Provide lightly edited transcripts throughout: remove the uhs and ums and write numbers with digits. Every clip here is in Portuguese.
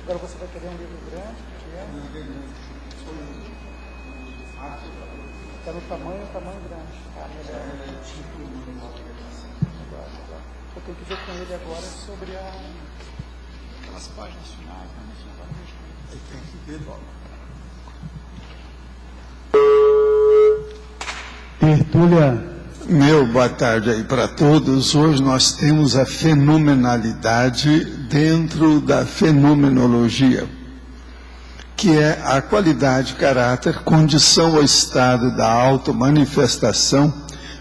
Agora você vai querer um livro grande, pequeno? Está no tamanho grande. Tá, melhor. Eu tenho que ver com ele agora sobre aquelas páginas finais. Ele tem que ver logo. Tertúlia. Meu boa tarde aí para todos. Hoje nós temos a fenomenalidade dentro da fenomenologia, que é a qualidade, caráter, condição ou estado da automanifestação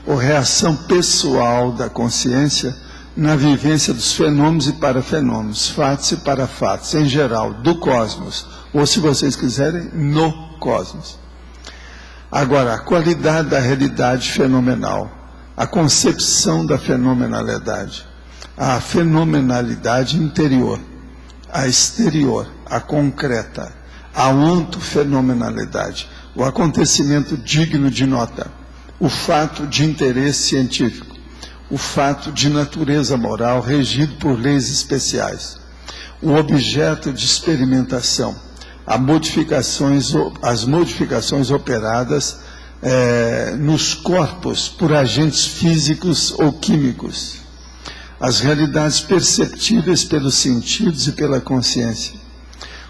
ou reação pessoal da consciência na vivência dos fenômenos e parafenômenos, fatos e parafatos, em geral, do cosmos, ou se vocês quiserem, no cosmos. Agora, a qualidade da realidade fenomenal, a concepção da fenomenalidade, a fenomenalidade interior, a exterior, a concreta, a ontofenomenalidade, o acontecimento digno de nota, o fato de interesse científico, o fato de natureza moral regido por leis especiais, o objeto de experimentação, as modificações operadas nos corpos por agentes físicos ou químicos, as realidades perceptíveis pelos sentidos e pela consciência,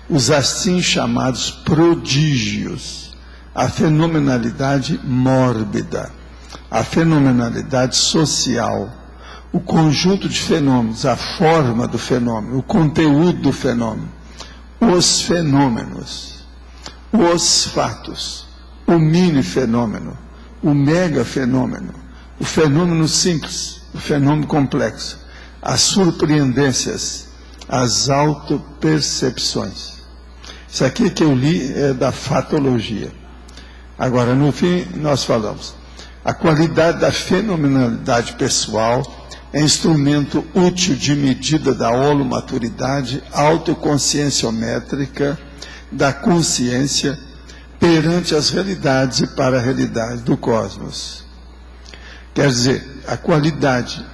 os assim chamados prodígios, a fenomenalidade mórbida, a fenomenalidade social, o conjunto de fenômenos, a forma do fenômeno, o conteúdo do fenômeno, os fenômenos, os fatos, o mini-fenômeno, o mega-fenômeno, o fenômeno simples, o fenômeno complexo, as surpreendências, as autopercepções. Isso aqui que eu li é da fatologia. Agora, no fim, nós falamos. A qualidade da fenomenalidade pessoal é instrumento útil de medida da holomaturidade autoconscienciométrica da consciência perante as realidades e para a realidade do cosmos. Quer dizer, a qualidade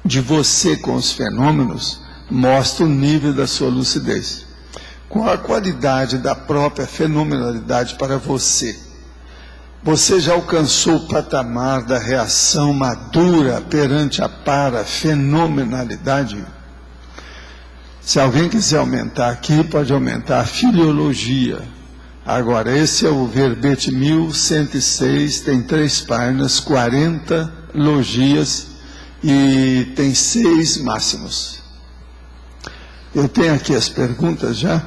de você com os fenômenos mostra o nível da sua lucidez. Qual a qualidade da própria fenomenalidade para você? Você já alcançou o patamar da reação madura perante a parafenomenalidade? Se alguém quiser aumentar aqui, pode aumentar a filiologia. Agora, esse é o verbete 1106, tem 3 páginas, 40 logias e tem 6 máximos. Eu tenho aqui as perguntas já.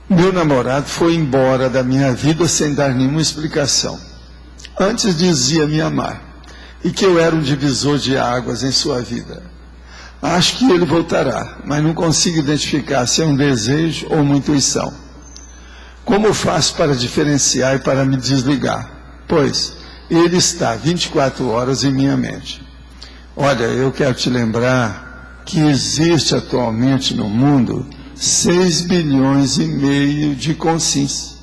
Meu namorado foi embora da minha vida sem dar nenhuma explicação. Antes dizia me amar e que eu era um divisor de águas em sua vida. Acho que ele voltará, mas não consigo identificar se é um desejo ou uma intuição. Como faço para diferenciar e para me desligar? Pois ele está 24 horas em minha mente. Olha, eu quero te lembrar que existe atualmente no mundo 6 bilhões e meio de consciências,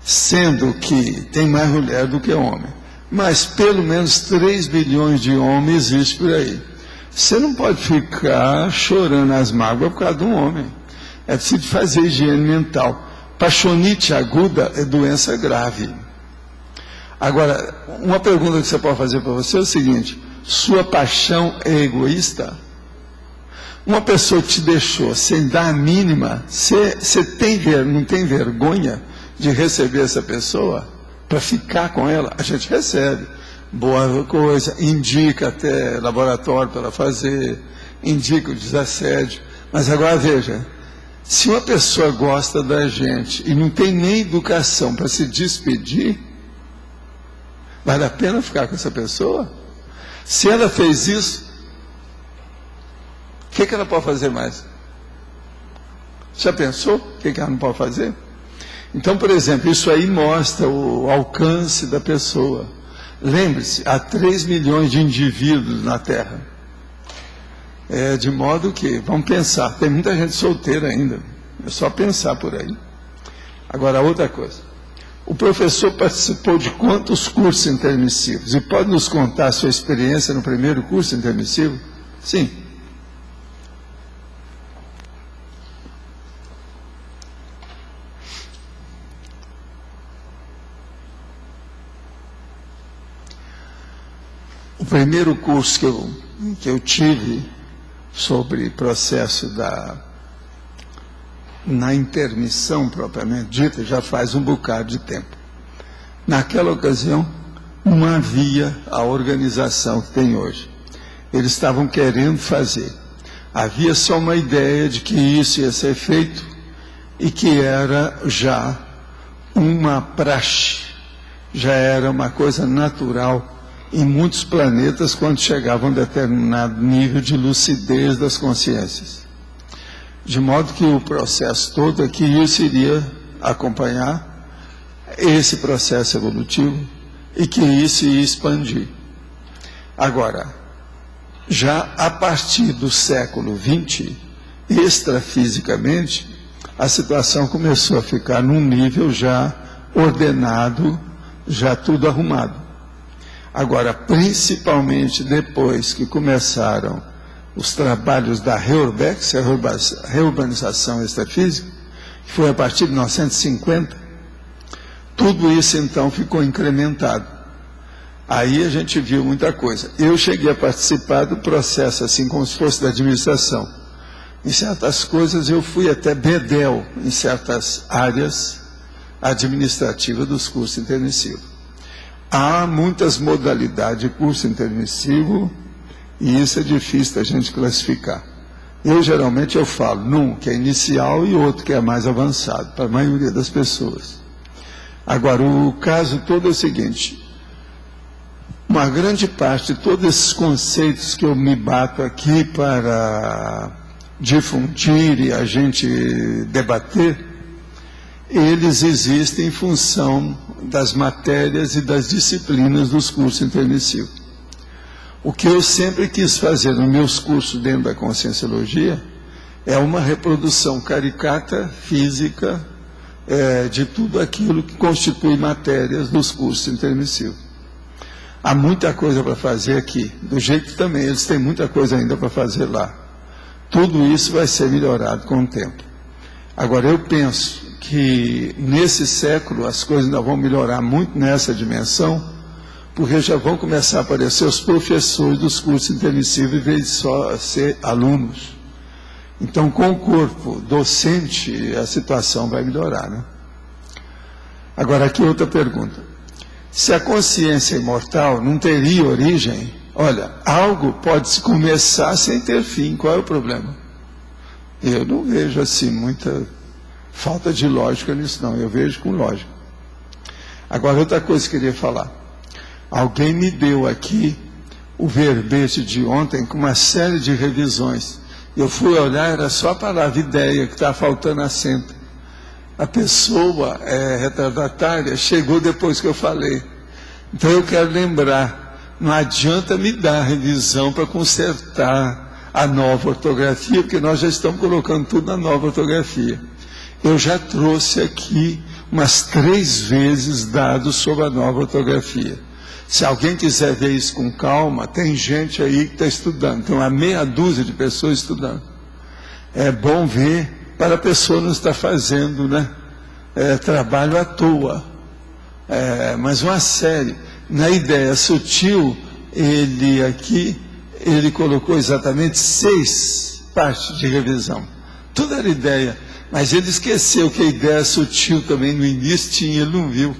sendo que tem mais mulher do que homem, mas pelo menos 3 bilhões de homens existem por aí. Você não pode ficar chorando as mágoas por causa de um homem. É preciso fazer higiene mental. Paixonite aguda é doença grave. Agora, uma pergunta que você pode fazer para você é o seguinte: sua paixão é egoísta? Uma pessoa que te deixou sem dar a mínima, você não tem vergonha de receber essa pessoa para ficar com ela? A gente recebe. Boa coisa, indica até laboratório para ela fazer, indica o desassédio. Mas agora veja, se uma pessoa gosta da gente e não tem nem educação para se despedir, vale a pena ficar com essa pessoa? Se ela fez isso, o que ela pode fazer mais? Já pensou o que ela não pode fazer? Então, por exemplo, isso aí mostra o alcance da pessoa. Lembre-se, há 3 milhões de indivíduos na Terra. De modo que, vamos pensar, tem muita gente solteira ainda. É só pensar por aí. Agora, outra coisa. O professor participou de quantos cursos intermissivos? E pode nos contar a sua experiência no primeiro curso intermissivo? Sim. primeiro curso que eu tive sobre processo na intermissão propriamente dita, já faz um bocado de tempo. Naquela ocasião, não havia a organização que tem hoje. Eles estavam querendo fazer. Havia só uma ideia de que isso ia ser feito e que era já uma praxe, já era uma coisa natural em muitos planetas quando chegava a um determinado nível de lucidez das consciências. De modo que o processo todo aqui, isso iria acompanhar esse processo evolutivo e que isso ia expandir. Agora, já a partir do século XX, extrafisicamente, a situação começou a ficar num nível já ordenado, já tudo arrumado. Agora, principalmente depois que começaram os trabalhos da Reurbex, a reurbanização extrafísica, que foi a partir de 1950, tudo isso então ficou incrementado. Aí a gente viu muita coisa. Eu cheguei a participar do processo, assim como se fosse da administração. Em certas coisas eu fui até bedel em certas áreas administrativas dos cursos intermissivos. Há muitas modalidades de curso intermissivo e isso é difícil da gente classificar. Geralmente eu falo num que é inicial e outro que é mais avançado, para a maioria das pessoas. Agora, o caso todo é o seguinte: uma grande parte de todos esses conceitos que eu me bato aqui para difundir e a gente debater, eles existem em função das matérias e das disciplinas dos cursos intermissivos. O que eu sempre quis fazer nos meus cursos dentro da Conscienciologia é uma reprodução caricata, física, de tudo aquilo que constitui matérias dos cursos intermissivos. Há muita coisa para fazer aqui, do jeito que também eles têm muita coisa ainda para fazer lá. Tudo isso vai ser melhorado com o tempo. Agora, eu penso que nesse século as coisas ainda vão melhorar muito nessa dimensão, porque já vão começar a aparecer os professores dos cursos intermissivos em vez de só ser alunos. Então, com o corpo docente, a situação vai melhorar, né? Agora, aqui outra pergunta. Se a consciência é imortal não teria origem, olha, algo pode-se começar sem ter fim, qual é o problema? Eu não vejo assim muita falta de lógica nisso não, eu vejo com lógica. Agora, outra coisa que eu queria falar. Alguém me deu aqui o verbete de ontem com uma série de revisões. Eu fui olhar, era só a palavra ideia, que está faltando acento. A pessoa retardatária chegou depois que eu falei. Então eu quero lembrar, não adianta me dar revisão para consertar a nova ortografia, porque nós já estamos colocando tudo na nova ortografia. Eu já trouxe aqui umas 3 vezes dados sobre a nova ortografia. Se alguém quiser ver isso com calma, tem gente aí que está estudando, tem uma meia dúzia de pessoas estudando. É bom ver para a pessoa não estar fazendo, né, trabalho à toa. Mas uma série, na ideia sutil, ele colocou exatamente 6 partes de revisão. Tudo era ideia, mas ele esqueceu que a ideia sutil também no início tinha, ele não viu.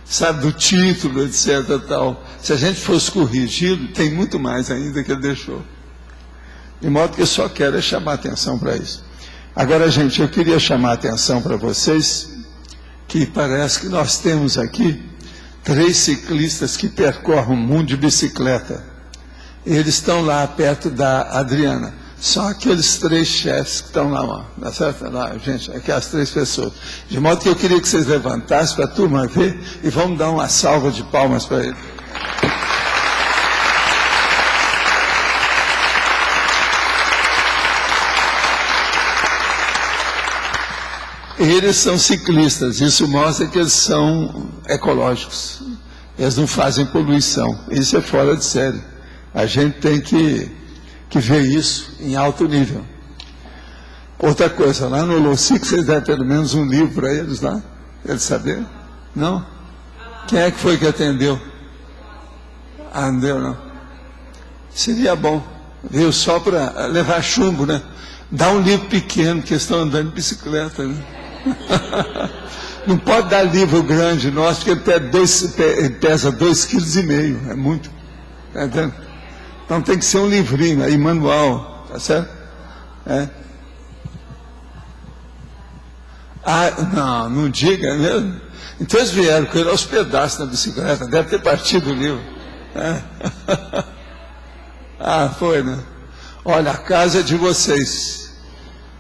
Sabe, do título, etc. tal. Se a gente fosse corrigido, tem muito mais ainda que ele deixou. De modo que eu só quero chamar atenção para isso. Agora, gente, eu queria chamar a atenção para vocês que parece que nós temos aqui 3 ciclistas que percorrem o mundo de bicicleta. Eles estão lá perto da Adriana. São aqueles 3 chefes que estão lá, ó, tá certo? Lá, gente, aqui as 3 pessoas. De modo que eu queria que vocês levantassem para a turma ver e vamos dar uma salva de palmas para eles. Eles são ciclistas, isso mostra que eles são ecológicos. Eles não fazem poluição. Isso é fora de série. A gente tem que ver isso em alto nível. Outra coisa, lá no Locic, vocês deram pelo menos um livro para eles lá? Eles saberam? Não? Quem é que foi que atendeu? Ah, não deu não. Seria bom, viu? Só para levar chumbo, né? Dá um livro pequeno, que eles estão andando de bicicleta, né? Não pode dar livro grande, nosso, porque ele pesa 2,5 kg, é muito. Tá entendendo? Então tem que ser um livrinho, aí manual, tá certo? É. Ah, não diga mesmo. Então eles vieram com ele aos pedaços na bicicleta, deve ter partido o livro. É. Ah, foi, né? Olha, a casa é de vocês.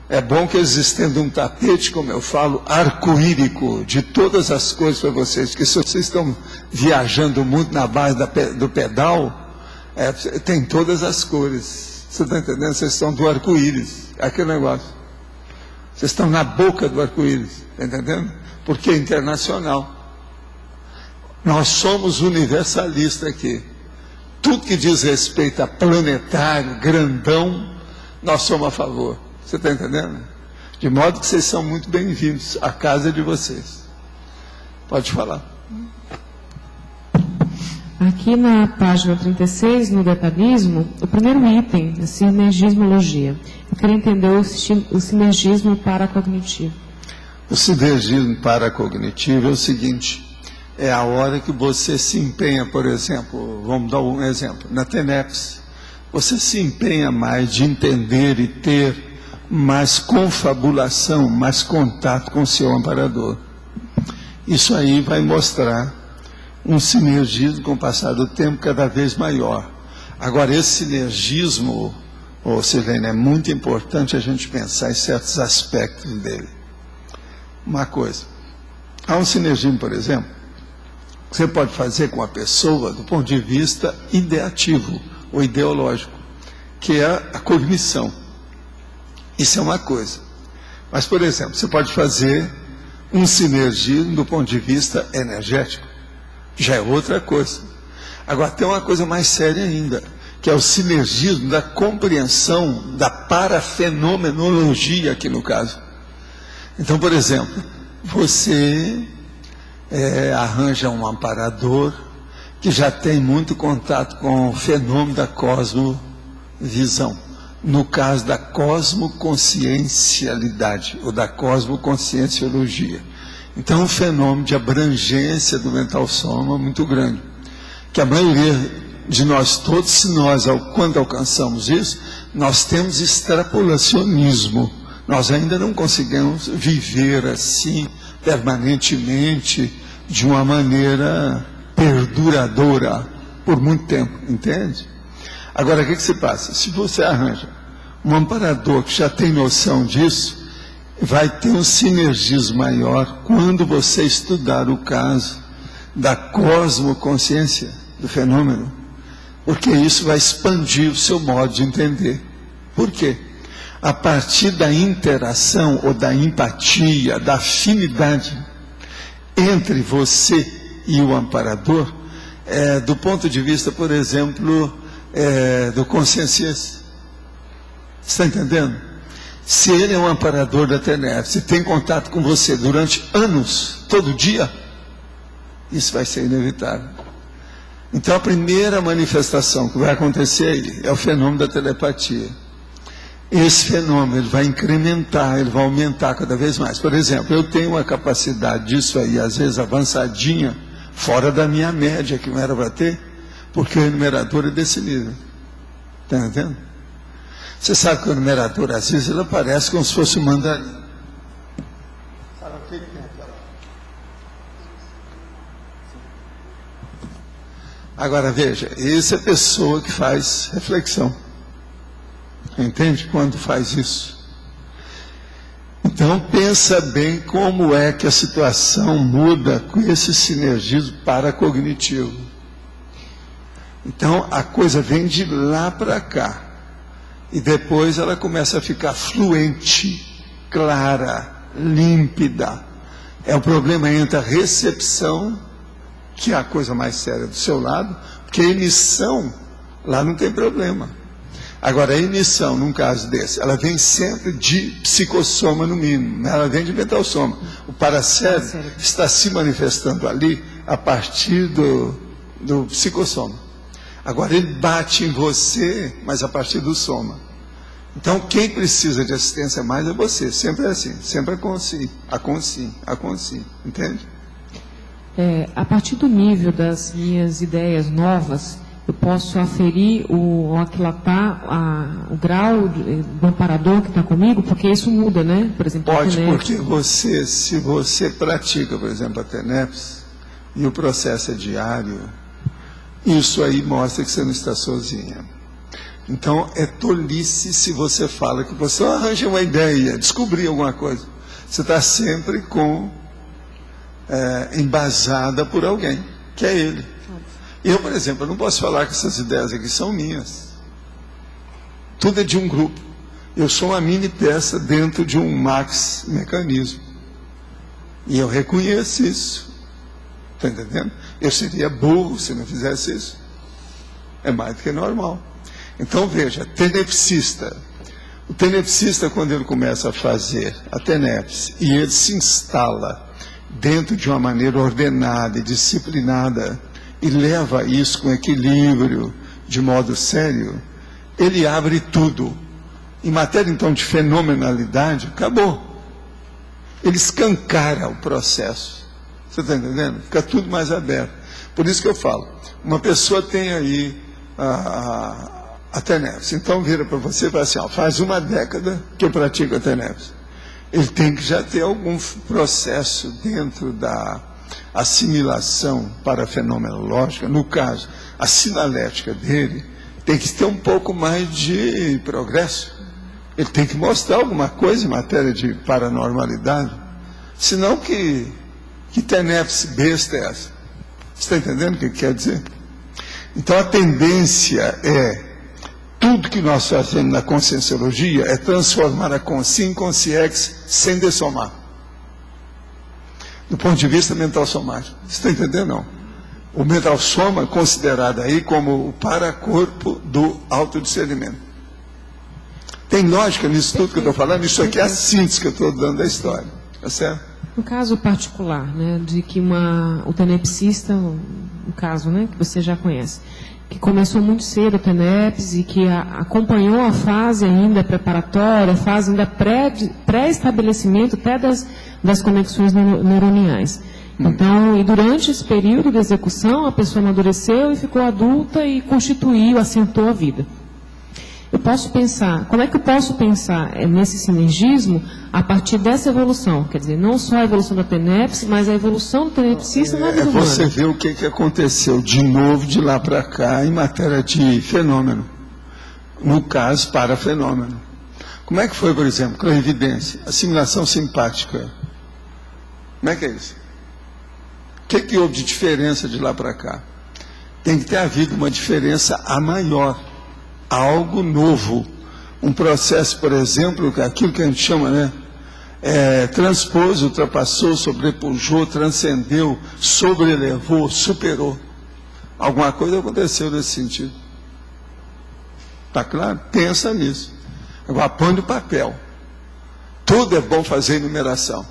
É bom que eles estendam um tapete, como eu falo, arco-írico, de todas as coisas para vocês, porque se vocês estão viajando muito na base do pedal, tem todas as cores. Você está entendendo? Vocês estão do arco-íris, aquele negócio. Vocês estão na boca do arco-íris, está entendendo? Porque é internacional. Nós somos universalistas aqui. Tudo que diz respeito a planetário, grandão, nós somos a favor. Você está entendendo? De modo que vocês são muito bem-vindos. A casa é de vocês. Pode falar. Aqui na página 36, no detalhismo, o primeiro item, a sinergismologia. Eu queria entender o sinergismo paracognitivo. O sinergismo paracognitivo é o seguinte: é a hora que você se empenha, por exemplo, vamos dar um exemplo, na TENEPS, você se empenha mais de entender e ter mais confabulação, mais contato com o seu amparador. Isso aí vai mostrar um sinergismo com o passar do tempo cada vez maior. Agora, esse sinergismo, Silene, é muito importante a gente pensar em certos aspectos dele. Uma coisa, há um sinergismo, por exemplo, que você pode fazer com a pessoa do ponto de vista ideativo ou ideológico, que é a cognição. Isso é uma coisa. Mas, por exemplo, você pode fazer um sinergismo do ponto de vista energético. Já é outra coisa. Agora, tem uma coisa mais séria ainda, que é o sinergismo da compreensão da parafenomenologia, aqui no caso. Então, por exemplo, você arranja um amparador que já tem muito contato com o fenômeno da cosmovisão. No caso da cosmoconsciencialidade, ou da cosmoconscienciologia. Então, um fenômeno de abrangência do mental soma muito grande. Que a maioria de nós todos, quando alcançamos isso, nós temos extrapolacionismo. Nós ainda não conseguimos viver assim, permanentemente, de uma maneira perduradora, por muito tempo, entende? Agora, o que se passa? Se você arranja um amparador que já tem noção disso, vai ter um sinergismo maior quando você estudar o caso da cosmoconsciência do fenômeno, porque isso vai expandir o seu modo de entender. Por quê? A partir da interação ou da empatia, da afinidade entre você e o amparador, do ponto de vista, por exemplo, do conscienciência. Está entendendo? Se ele é um amparador da TENEPS e tem contato com você durante anos, todo dia, isso vai ser inevitável. Então a primeira manifestação que vai acontecer aí é o fenômeno da telepatia. Esse fenômeno ele vai incrementar, ele vai aumentar cada vez mais. Por exemplo, eu tenho uma capacidade disso aí, às vezes avançadinha, fora da minha média, que não era para ter, porque o enumerador é desse nível. Está entendendo? Você sabe que o enumerador, às vezes, ele aparece como se fosse um mandarim. Sabe o que tem aquela? Agora, veja, essa é a pessoa que faz reflexão. Entende? Quando faz isso. Então, pensa bem como é que a situação muda com esse sinergismo paracognitivo. Então, a coisa vem de lá para cá. E depois ela começa a ficar fluente, clara, límpida. É o problema entre a recepção, que é a coisa mais séria do seu lado, porque a emissão, lá não tem problema. Agora, a emissão, num caso desse, ela vem sempre de psicossoma no mínimo, ela vem de mental-soma. O paracérebro está se manifestando ali a partir do psicossoma. Agora ele bate em você, mas a partir do soma. Então quem precisa de assistência mais é você, sempre é assim, sempre é com si, entende? A partir do nível das minhas ideias novas, eu posso aferir ou aquilatar o grau do amparador que está comigo, porque isso muda, né? Por exemplo, Pode, porque se você pratica, por exemplo, a TENEPS, e o processo é diário, isso aí mostra que você não está sozinha. Então, é tolice se você fala que você arranja uma ideia, descobrir alguma coisa. Você está sempre embasada por alguém, que é ele. Eu, por exemplo, eu não posso falar que essas ideias aqui são minhas. Tudo é de um grupo. Eu sou uma mini peça dentro de um max mecanismo. E eu reconheço isso. Está entendendo? Eu seria burro se não fizesse isso. É mais do que normal. Então, veja, tenepsista. O tenepsista, quando ele começa a fazer a TENEPS, e ele se instala dentro de uma maneira ordenada e disciplinada, e leva isso com equilíbrio, de modo sério, ele abre tudo. Em matéria, então, de fenomenalidade, acabou. Ele escancara o processo. Você está entendendo? Fica tudo mais aberto. Por isso que eu falo, uma pessoa tem aí a TENEPS, então vira para você e fala assim, faz uma década que eu pratico a TENEPS. Ele tem que já ter algum processo dentro da assimilação parafenomenológica, no caso, a sinalética dele, tem que ter um pouco mais de progresso. Ele tem que mostrar alguma coisa em matéria de paranormalidade. Senão que TENEPS besta é essa? Você está entendendo o que quer dizer? Então a tendência é, tudo que nós fazemos na conscienciologia é transformar a consci em consciex sem dessomar. Do ponto de vista mental somático. Você está entendendo? Não. O mental soma é considerado aí como o paracorpo do autodiscernimento. Tem lógica nisso tudo que eu estou falando? Isso aqui é a síntese que eu estou dando da história. Tá certo? No caso particular, né, de que o tenepsista, no caso, né, que você já conhece, que começou muito cedo a TENEPS e que acompanhou a fase ainda preparatória, a fase ainda pré-estabelecimento até das conexões neuroniais. Então, e durante esse período de execução, a pessoa amadureceu e ficou adulta e constituiu, assentou a vida. Eu posso pensar, como é que eu posso pensar nesse sinergismo a partir dessa evolução? Quer dizer, não só a evolução da TENEPS, mas a evolução do tenepsista na vida humana. Você vê o que aconteceu de novo de lá para cá em matéria de fenômeno. No caso, parafenômeno. Como é que foi, por exemplo, clarividência, assimilação simpática? Como é que é isso? O que houve de diferença de lá para cá? Tem que ter havido uma diferença a maior. Algo novo, um processo, por exemplo, aquilo que a gente chama, né, transpôs, ultrapassou, sobrepujou, transcendeu, sobrelevou, superou. Alguma coisa aconteceu nesse sentido. Está claro? Pensa nisso. Agora põe no papel. Tudo é bom fazer enumeração.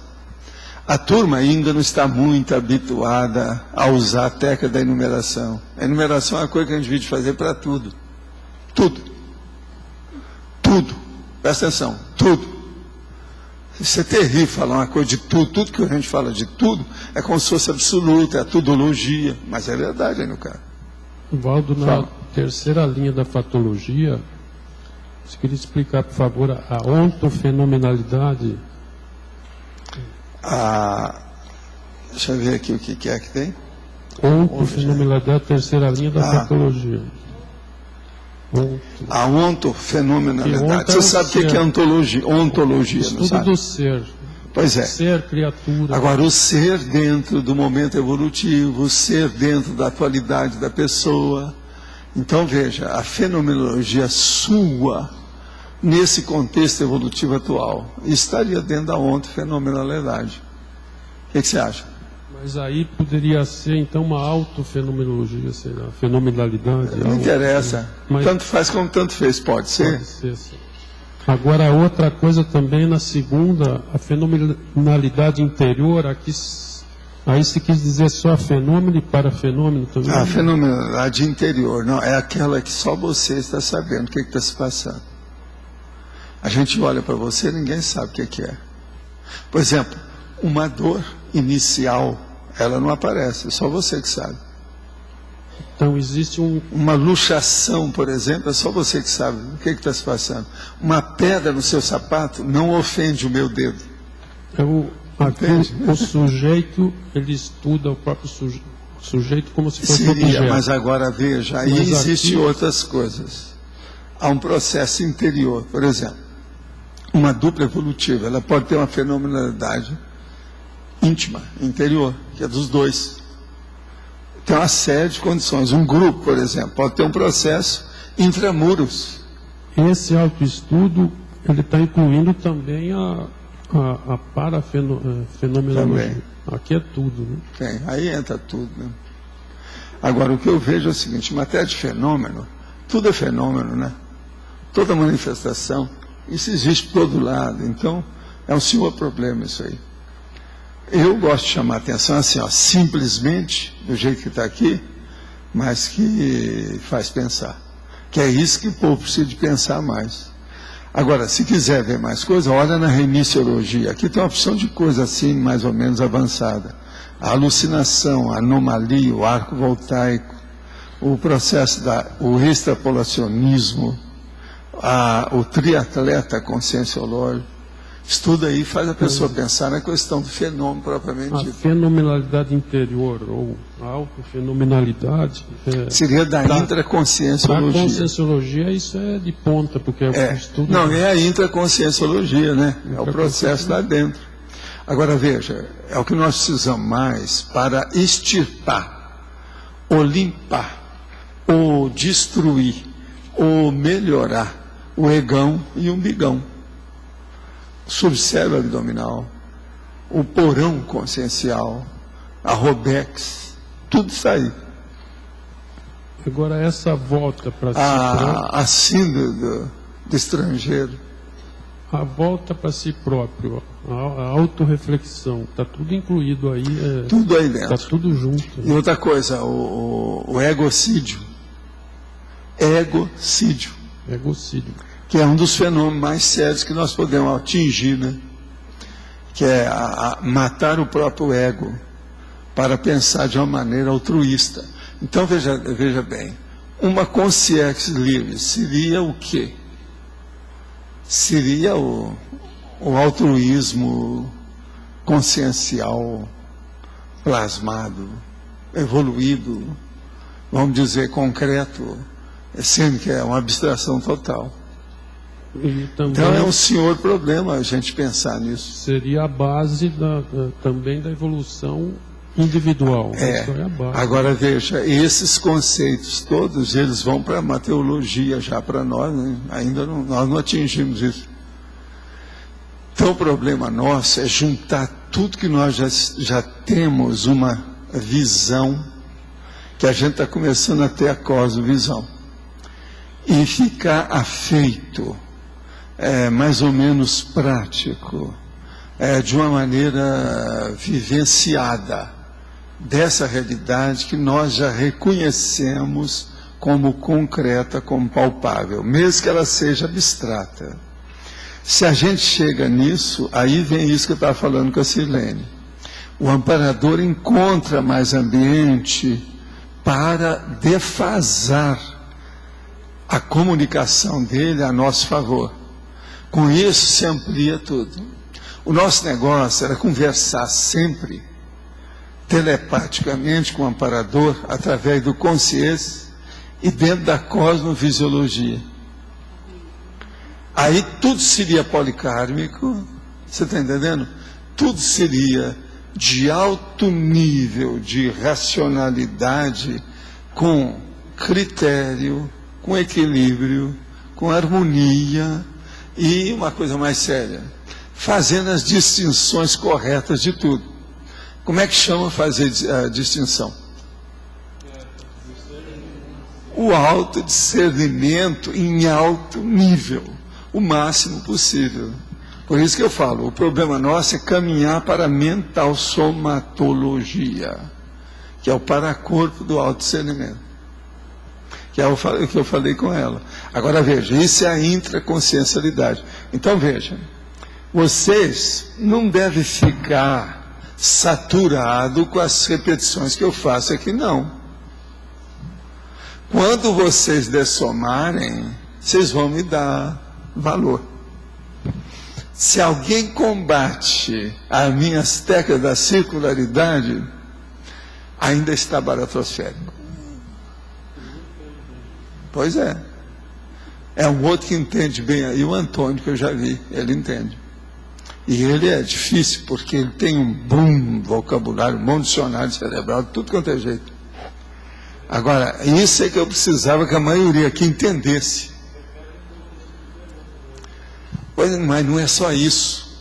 A turma ainda não está muito habituada a usar a técnica da enumeração. A enumeração é uma coisa que a gente devia fazer para tudo. Tudo. Tudo. Presta atenção. Tudo. Isso é terrível falar uma coisa de tudo. Tudo que a gente fala de tudo é como se fosse absoluto, é a tudologia. Mas é verdade aí no caso. Valdo, na terceira linha da fatologia, você queria explicar, por favor, a ontofenomenalidade? Deixa eu ver aqui o que é que tem. Ontofenomenalidade, terceira linha da fatologia. A ontofenomenalidade. Você sabe o que é ontologia? Ontologia, não sabe? Estudo do ser. Pois é. Ser, criatura. Agora, o ser dentro do momento evolutivo, o ser dentro da atualidade da pessoa. Então, veja, a fenomenologia sua, nesse contexto evolutivo atual, estaria dentro da ontofenomenalidade. O que você acha? Mas aí poderia ser, então, uma autofenomenologia, sei lá, fenomenalidade. Não interessa. Mas tanto faz como tanto fez, pode ser? Pode ser, sim. Agora, a outra coisa também, na segunda, a fenomenalidade interior, aqui Aí se quis dizer só fenômeno e parafenômeno também? A fenomenalidade interior, não, é aquela que só você está sabendo o que está se passando. A gente olha para você e ninguém sabe o que é. Por exemplo, uma dor inicial, ela não aparece, é só você que sabe. Então existe Uma luxação, por exemplo, é só você que sabe o que está se passando. Uma pedra no seu sapato não ofende o meu dedo. O sujeito, ele estuda o próprio sujeito como se fosse um Seria, objeto. mas agora veja, aí Mas existem aqui- outras coisas. Há um processo interior, por exemplo, uma dupla evolutiva, ela pode ter uma fenomenalidade íntima, interior, que é dos dois. Tem uma série de condições. Um grupo, por exemplo, pode ter um processo intramuros. Esse autoestudo, ele está incluindo também a parafenomenologia. Também. Aqui é tudo, né? Tem, aí entra tudo. Né? Agora, o que eu vejo é o seguinte, em matéria de fenômeno, tudo é fenômeno, né? Toda manifestação, isso existe por todo lado. Então, é um senhor problema isso aí. Eu gosto de chamar a atenção assim, ó, simplesmente, do jeito que está aqui, mas que faz pensar. Que é isso que o povo precisa de pensar mais. Agora, se quiser ver mais coisa, olha na remissiologia. Aqui tem uma opção de coisa assim, mais ou menos avançada. A alucinação, a anomalia, o arco voltaico, o processo o extrapolacionismo, o triatleta conscienciológico. Estuda aí, faz a pessoa pensar na questão do fenômeno propriamente A dito. fenomenalidade interior, ou a autofenomenalidade, Seria da Para a intraconscienciologia. conscienciologia, isso é de ponta, porque é o estudo... Não, é a intraconscienciologia, né? É o processo lá dentro. Agora veja, é o que nós precisamos mais para extirpar, ou limpar, ou destruir, ou melhorar o egão e o umbigão. O subcérebro abdominal, o porão consciencial, a Robex, tudo isso aí. Agora, essa volta para si próprio, A síndrome do estrangeiro. a volta para si próprio, a autorreflexão, está tudo incluído aí, Tudo aí dentro. está tudo junto. E Né? outra coisa, o egocídio. Egocídio. Egocídio. Que é um dos fenômenos mais sérios que nós podemos atingir, né? Que é matar o próprio ego para pensar de uma maneira altruísta. Então, veja bem, uma consciência livre seria o quê? Seria o altruísmo consciencial plasmado, evoluído, vamos dizer, concreto, sendo que é uma abstração total. E também Então é um senhor problema a gente pensar nisso. seria a base também da evolução individual. Isso é a base. Agora veja, esses conceitos todos, eles vão para a mateologia já para nós, né? Ainda não, nós não atingimos isso. Então o problema nosso é juntar tudo que nós já temos uma visão, que a gente está começando a ter a cosmovisão, e ficar afeito, mais ou menos prático, de uma maneira vivenciada dessa realidade que nós já reconhecemos como concreta, como palpável, mesmo que ela seja abstrata. Se a gente chega nisso, aí vem isso que eu estava falando com a Silene. O amparador encontra mais ambiente para defasar a comunicação dele a nosso favor. Com isso se amplia tudo. O nosso negócio era conversar sempre telepaticamente com o amparador através do consciência e dentro da cosmovisiologia. Aí tudo seria policármico, você está entendendo? Tudo seria de alto nível de racionalidade, com critério, com equilíbrio, com harmonia e uma coisa mais séria, fazendo as distinções corretas de tudo. Como é que chama fazer a distinção? O autodiscernimento em alto nível, o máximo possível. Por isso que eu falo, o problema nosso é caminhar para a mental somatologia, que é o paracorpo do autodiscernimento, que é o que eu falei com ela. Agora veja, isso é a intraconsciencialidade. Então veja, vocês não devem ficar saturados com as repetições que eu faço aqui, não. Quando vocês dessomarem, vocês vão me dar valor. Se alguém combate as minhas técnicas da circularidade, ainda está baratosférico. Pois é. É um outro que entende bem aí, o Antônio, que eu já vi, ele entende. E ele é difícil, porque ele tem um bom vocabulário, um bom dicionário cerebral, tudo quanto é jeito. Agora, isso é que eu precisava que a maioria aqui entendesse. Pois, mas não é só isso.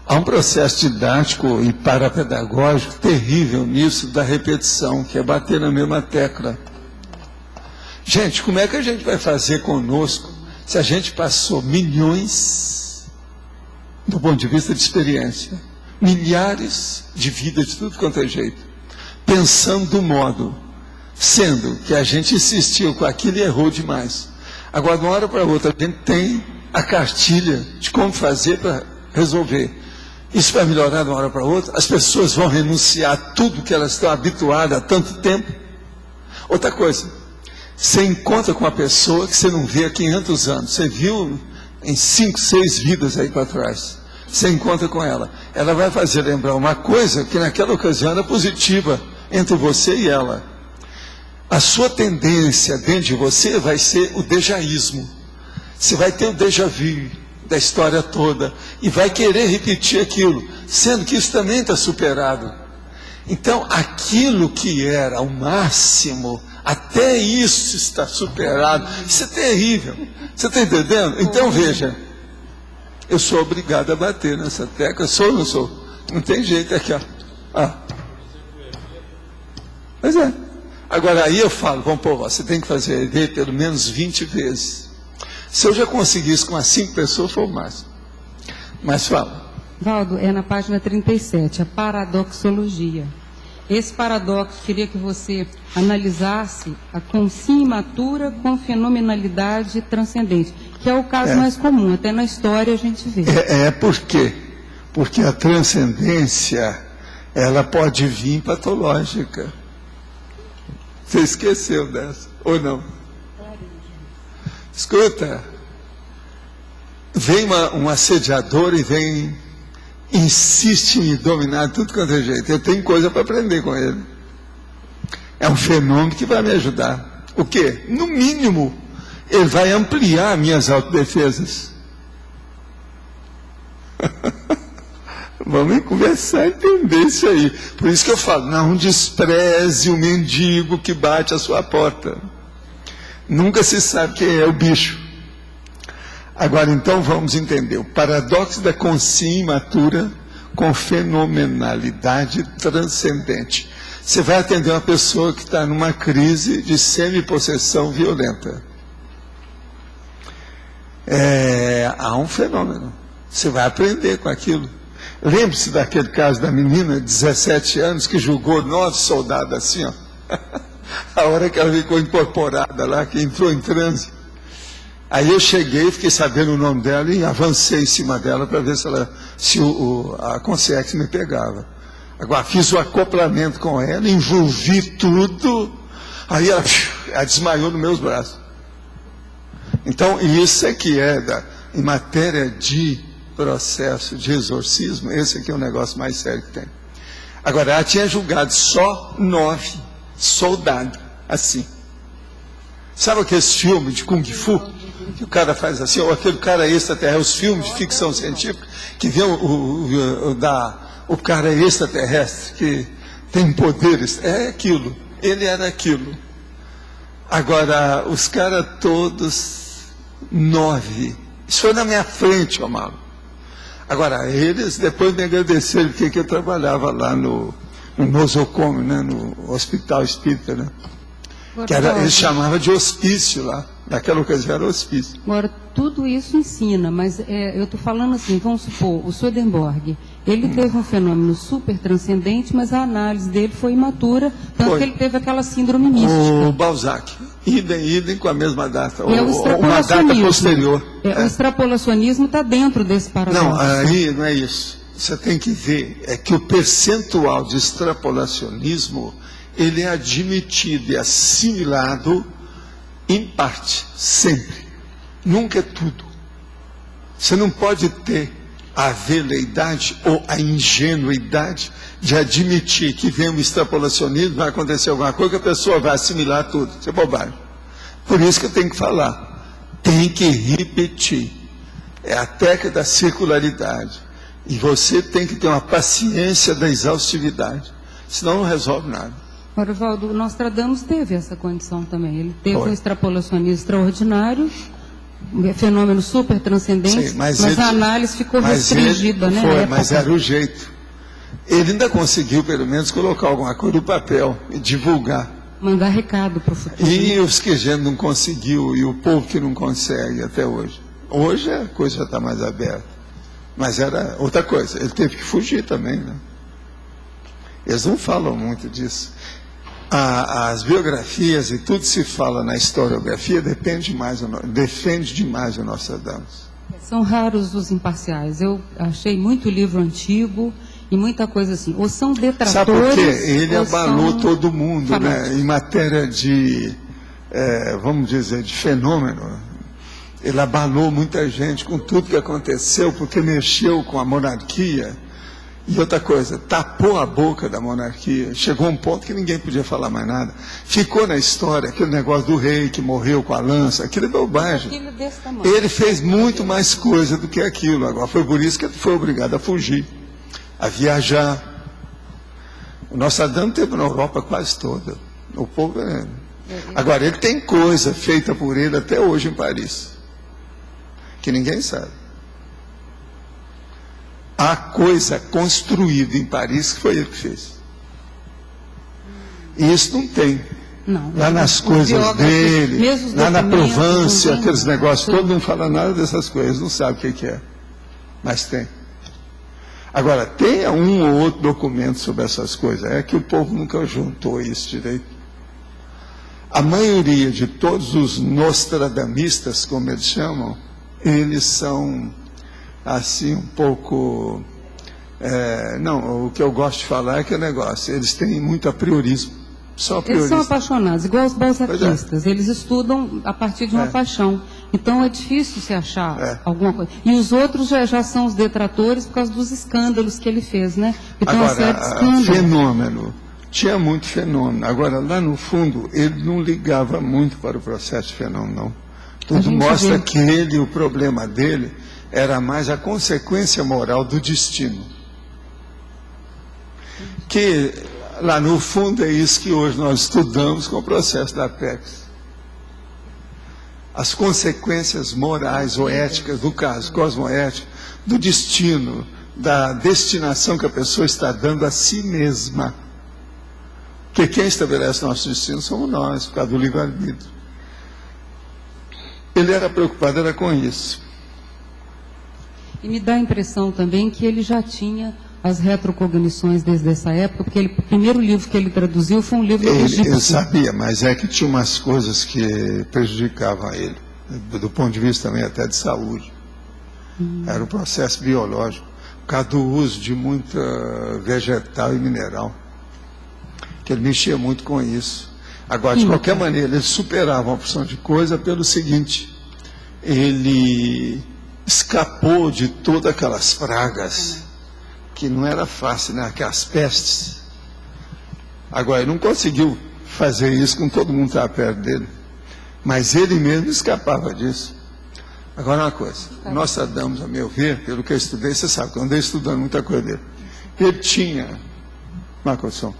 Há um processo didático e parapedagógico terrível nisso da repetição, que é bater na mesma tecla. Gente, como é que a gente vai fazer conosco se a gente passou milhões, do ponto de vista de experiência, milhares de vidas de tudo quanto é jeito, pensando do modo, sendo que a gente insistiu com aquilo e errou demais. Agora, de uma hora para outra, a gente tem a cartilha de como fazer para resolver. Isso vai melhorar de uma hora para outra? As pessoas vão renunciar a tudo que elas estão habituadas há tanto tempo? Outra coisa, você encontra com uma pessoa que você não vê há 500 anos, você viu em 5, 6 vidas aí para trás, você encontra com ela, ela vai fazer lembrar uma coisa que naquela ocasião era positiva entre você e ela. A sua tendência dentro de você vai ser o dejaísmo. Você vai ter o déjà vu da história toda e vai querer repetir aquilo, sendo que isso também está superado. Então, aquilo que era o máximo, até isso está superado. Isso é terrível. Você está entendendo? Então, veja, eu sou obrigado a bater nessa tecla. Sou ou não sou? Não tem jeito aqui, ó. Ah. Pois é. Agora, aí eu falo, vamos pôr, você tem que fazer EV pelo menos 20 vezes. Se eu já conseguir isso com as 5 pessoas, foi o máximo. Mas fala. Valdo, é na página 37, a paradoxologia. Esse paradoxo, queria que você analisasse a consimatura com fenomenalidade transcendente, que é o caso mais comum, até na história a gente vê. Por quê? Porque a transcendência, ela pode vir patológica. Você esqueceu dessa, ou não? Escuta, vem um assediador e insiste em me dominar de tudo quanto é jeito. Eu tenho coisa para aprender com ele. É um fenômeno que vai me ajudar. O quê? No mínimo, ele vai ampliar minhas autodefesas. Vamos conversar e entender isso aí. Por isso que eu falo, não despreze o mendigo que bate à sua porta. Nunca se sabe quem é o bicho. Agora, então, vamos entender. O paradoxo da consciência imatura com fenomenalidade transcendente. Você vai atender uma pessoa que está numa crise de semipossessão violenta. Há um fenômeno. Você vai aprender com aquilo. Lembre-se daquele caso da menina de 17 anos que julgou 9 soldados assim, ó. A hora que ela ficou incorporada lá, que entrou em transe. Aí eu cheguei, fiquei sabendo o nome dela e avancei em cima dela para ver se a consciência me pegava. Agora fiz o acoplamento com ela, envolvi tudo, aí ela desmaiou nos meus braços. Então, isso aqui em matéria de processo de exorcismo, esse aqui é o negócio mais sério que tem. Agora, ela tinha julgado só 9 soldados, assim. Sabe aqueles filmes de Kung Fu? Que o cara faz assim, ou aquele cara extraterrestre, os filmes de ficção científica, que vê o cara extraterrestre, que tem poderes, é aquilo, ele era aquilo. Agora, os caras todos, 9, isso foi na minha frente, Amaro. Agora, eles depois me agradeceram, porque eu trabalhava lá no nosocomio, né, no Hospital Espírita, né? que era, ele chamava de hospício lá. Naquela ocasião era hospício. Agora, tudo isso ensina, mas eu estou falando assim, vamos supor, o Swedenborg, ele teve um fenômeno super transcendente, mas a análise dele foi imatura, tanto que ele teve aquela síndrome mística. O Balzac, idem com a mesma data, É o uma data posterior. O extrapolacionismo está dentro desse paradoxo. Não, aí não é isso. Você tem que ver, é que o percentual de extrapolacionismo, ele é admitido e assimilado em parte, sempre. Nunca é tudo. Você não pode ter a veleidade ou a ingenuidade de admitir que vem um extrapolacionismo, vai acontecer alguma coisa, que a pessoa vai assimilar tudo. Isso é bobagem. Por isso que eu tenho que falar. Tem que repetir. É a técnica da circularidade. E você tem que ter uma paciência da exaustividade. Senão não resolve nada. Ora, Valdo, Nostradamus teve essa condição também. Ele teve um extrapolacionismo extraordinário, fenômeno super transcendente, sim, mas a análise ficou restringida, né? Foi, mas era o jeito. Ele ainda conseguiu, pelo menos, colocar alguma coisa no papel e divulgar. Mandar recado para o futuro. E os que a gente não conseguiu, e o povo que não consegue até hoje. Hoje a coisa já está mais aberta. Mas era outra coisa. Ele teve que fugir também, né? Eles não falam muito disso. As biografias e tudo se fala na historiografia defende demais o Nostradamus. São raros os imparciais. Eu achei muito livro antigo e muita coisa assim. Ou são detratores... Sabe por quê? Ele abalou todo mundo, né? Em matéria de, vamos dizer, de fenômeno. Ele abalou muita gente com tudo que aconteceu, porque mexeu com a monarquia. E outra coisa, tapou a boca da monarquia. Chegou a um ponto que ninguém podia falar mais nada. Ficou na história aquele negócio do rei que morreu com a lança. Aquilo é bobagem. Ele fez muito mais coisa do que aquilo. Agora, foi por isso que ele foi obrigado a fugir, a viajar. O Nostradamus teve na Europa quase toda. O povo é... Agora, ele tem coisa feita por ele até hoje em Paris, que ninguém sabe. Há coisa construída em Paris que foi ele que fez. E isso não tem. Não, lá nas coisas dele, lá na Provence, aqueles negócios, todo mundo fala nada dessas coisas, não sabe o que é. Mas tem. Agora, tem um ou outro documento sobre essas coisas, é que o povo nunca juntou isso direito. A maioria de todos os nostradamistas, como eles chamam, eles são... assim, um pouco... não, o que eu gosto de falar é que o negócio, eles têm muito apriorismo. Só apriorismo. Eles são apaixonados, igual os balzaquistas. Eles estudam a partir de uma paixão. Então é difícil se achar alguma coisa. E os outros já são os detratores por causa dos escândalos que ele fez, né? Então, agora, fenômeno. Tinha muito fenômeno. Agora, lá no fundo, ele não ligava muito para o processo de fenômeno, não. Tudo mostra que ele, o problema dele... era mais a consequência moral do destino. Que, lá no fundo, é isso que hoje nós estudamos com o processo da Apex. As consequências morais ou éticas, do caso cosmoético, do destino, da destinação que a pessoa está dando a si mesma. Porque quem estabelece nosso destino somos nós, por causa do livre-arbítrio. Ele era preocupado com isso. E me dá a impressão também que ele já tinha as retrocognições desde essa época, porque o primeiro livro que ele traduziu foi um livro egípcio. Eu sabia, mas é que tinha umas coisas que prejudicavam ele, do ponto de vista também até de saúde. Era um processo biológico, por causa do uso de muita vegetal e mineral, que ele mexia muito com isso. Agora, de qualquer maneira, ele superava uma porção de coisa pelo seguinte: ele escapou de todas aquelas pragas, que não era fácil, né? Aquelas pestes. Agora, ele não conseguiu fazer isso com todo mundo que estava perto dele, mas ele mesmo escapava disso. Agora, uma coisa, Nostradamus, a meu ver, pelo que eu estudei, você sabe que eu andei estudando muita coisa dele, ele tinha, Marcosson,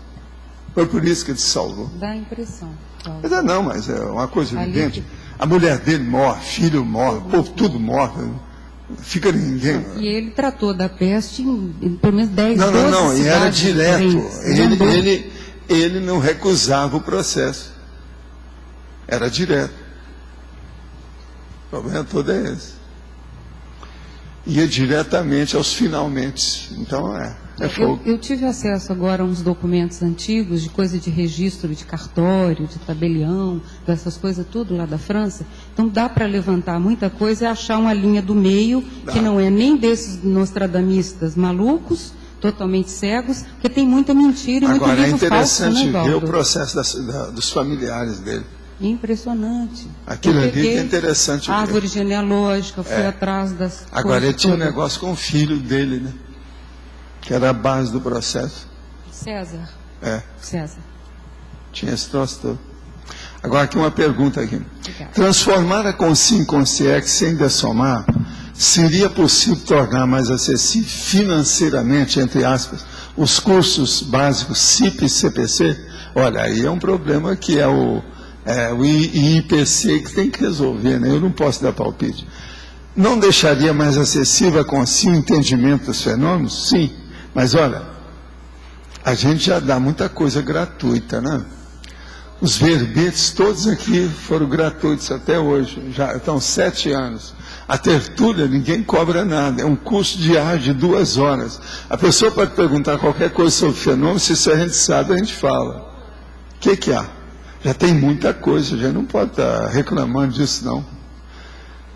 foi por isso que ele se salvou. Dá a impressão. Mas não, mas é uma coisa evidente. A mulher dele morre, filho morre, o povo tudo morre. Fica ninguém. E ele tratou da peste em pelo menos 10, 12 Não, e era cidades direto. diferentes. Ele não recusava o processo. Era direto. O problema todo é esse. Ia diretamente aos finalmente. Então, é fogo. Eu tive acesso agora a uns documentos antigos de coisa de registro de cartório, de tabelião, dessas coisas tudo lá da França. Então dá para levantar muita coisa e achar uma linha do meio que não é nem desses nostradamistas malucos, totalmente cegos, porque tem muita mentira e muito Agora, é livro interessante falso, né, ver o Valdo? processo dos familiares dele. Impressionante. Aquilo Eu ali que peguei é interessante ver. árvore genealógica, fui atrás das Agora, coisas ele tinha um todas. negócio com o filho dele, né? Que era a base do processo. César. É, César. tinha esse troço todo. Agora, aqui uma pergunta aqui. Obrigada. Transformar a Consim em Consciex sem dessomar, seria possível tornar mais acessível financeiramente, entre aspas, os cursos básicos CIP e CPC? Olha, aí é um problema que é o IPC que tem que resolver, né? Eu não posso dar palpite. Não deixaria mais acessível a Consim o entendimento dos fenômenos? Sim, mas olha, a gente já dá muita coisa gratuita, né? Os verbetes todos aqui foram gratuitos até hoje, já estão 7 anos. A tertúlia, ninguém cobra nada, é um curso diário de 2 horas. A pessoa pode perguntar qualquer coisa sobre fenômeno, se isso a gente sabe, a gente fala. O que há? Já tem muita coisa, já não pode estar reclamando disso, não.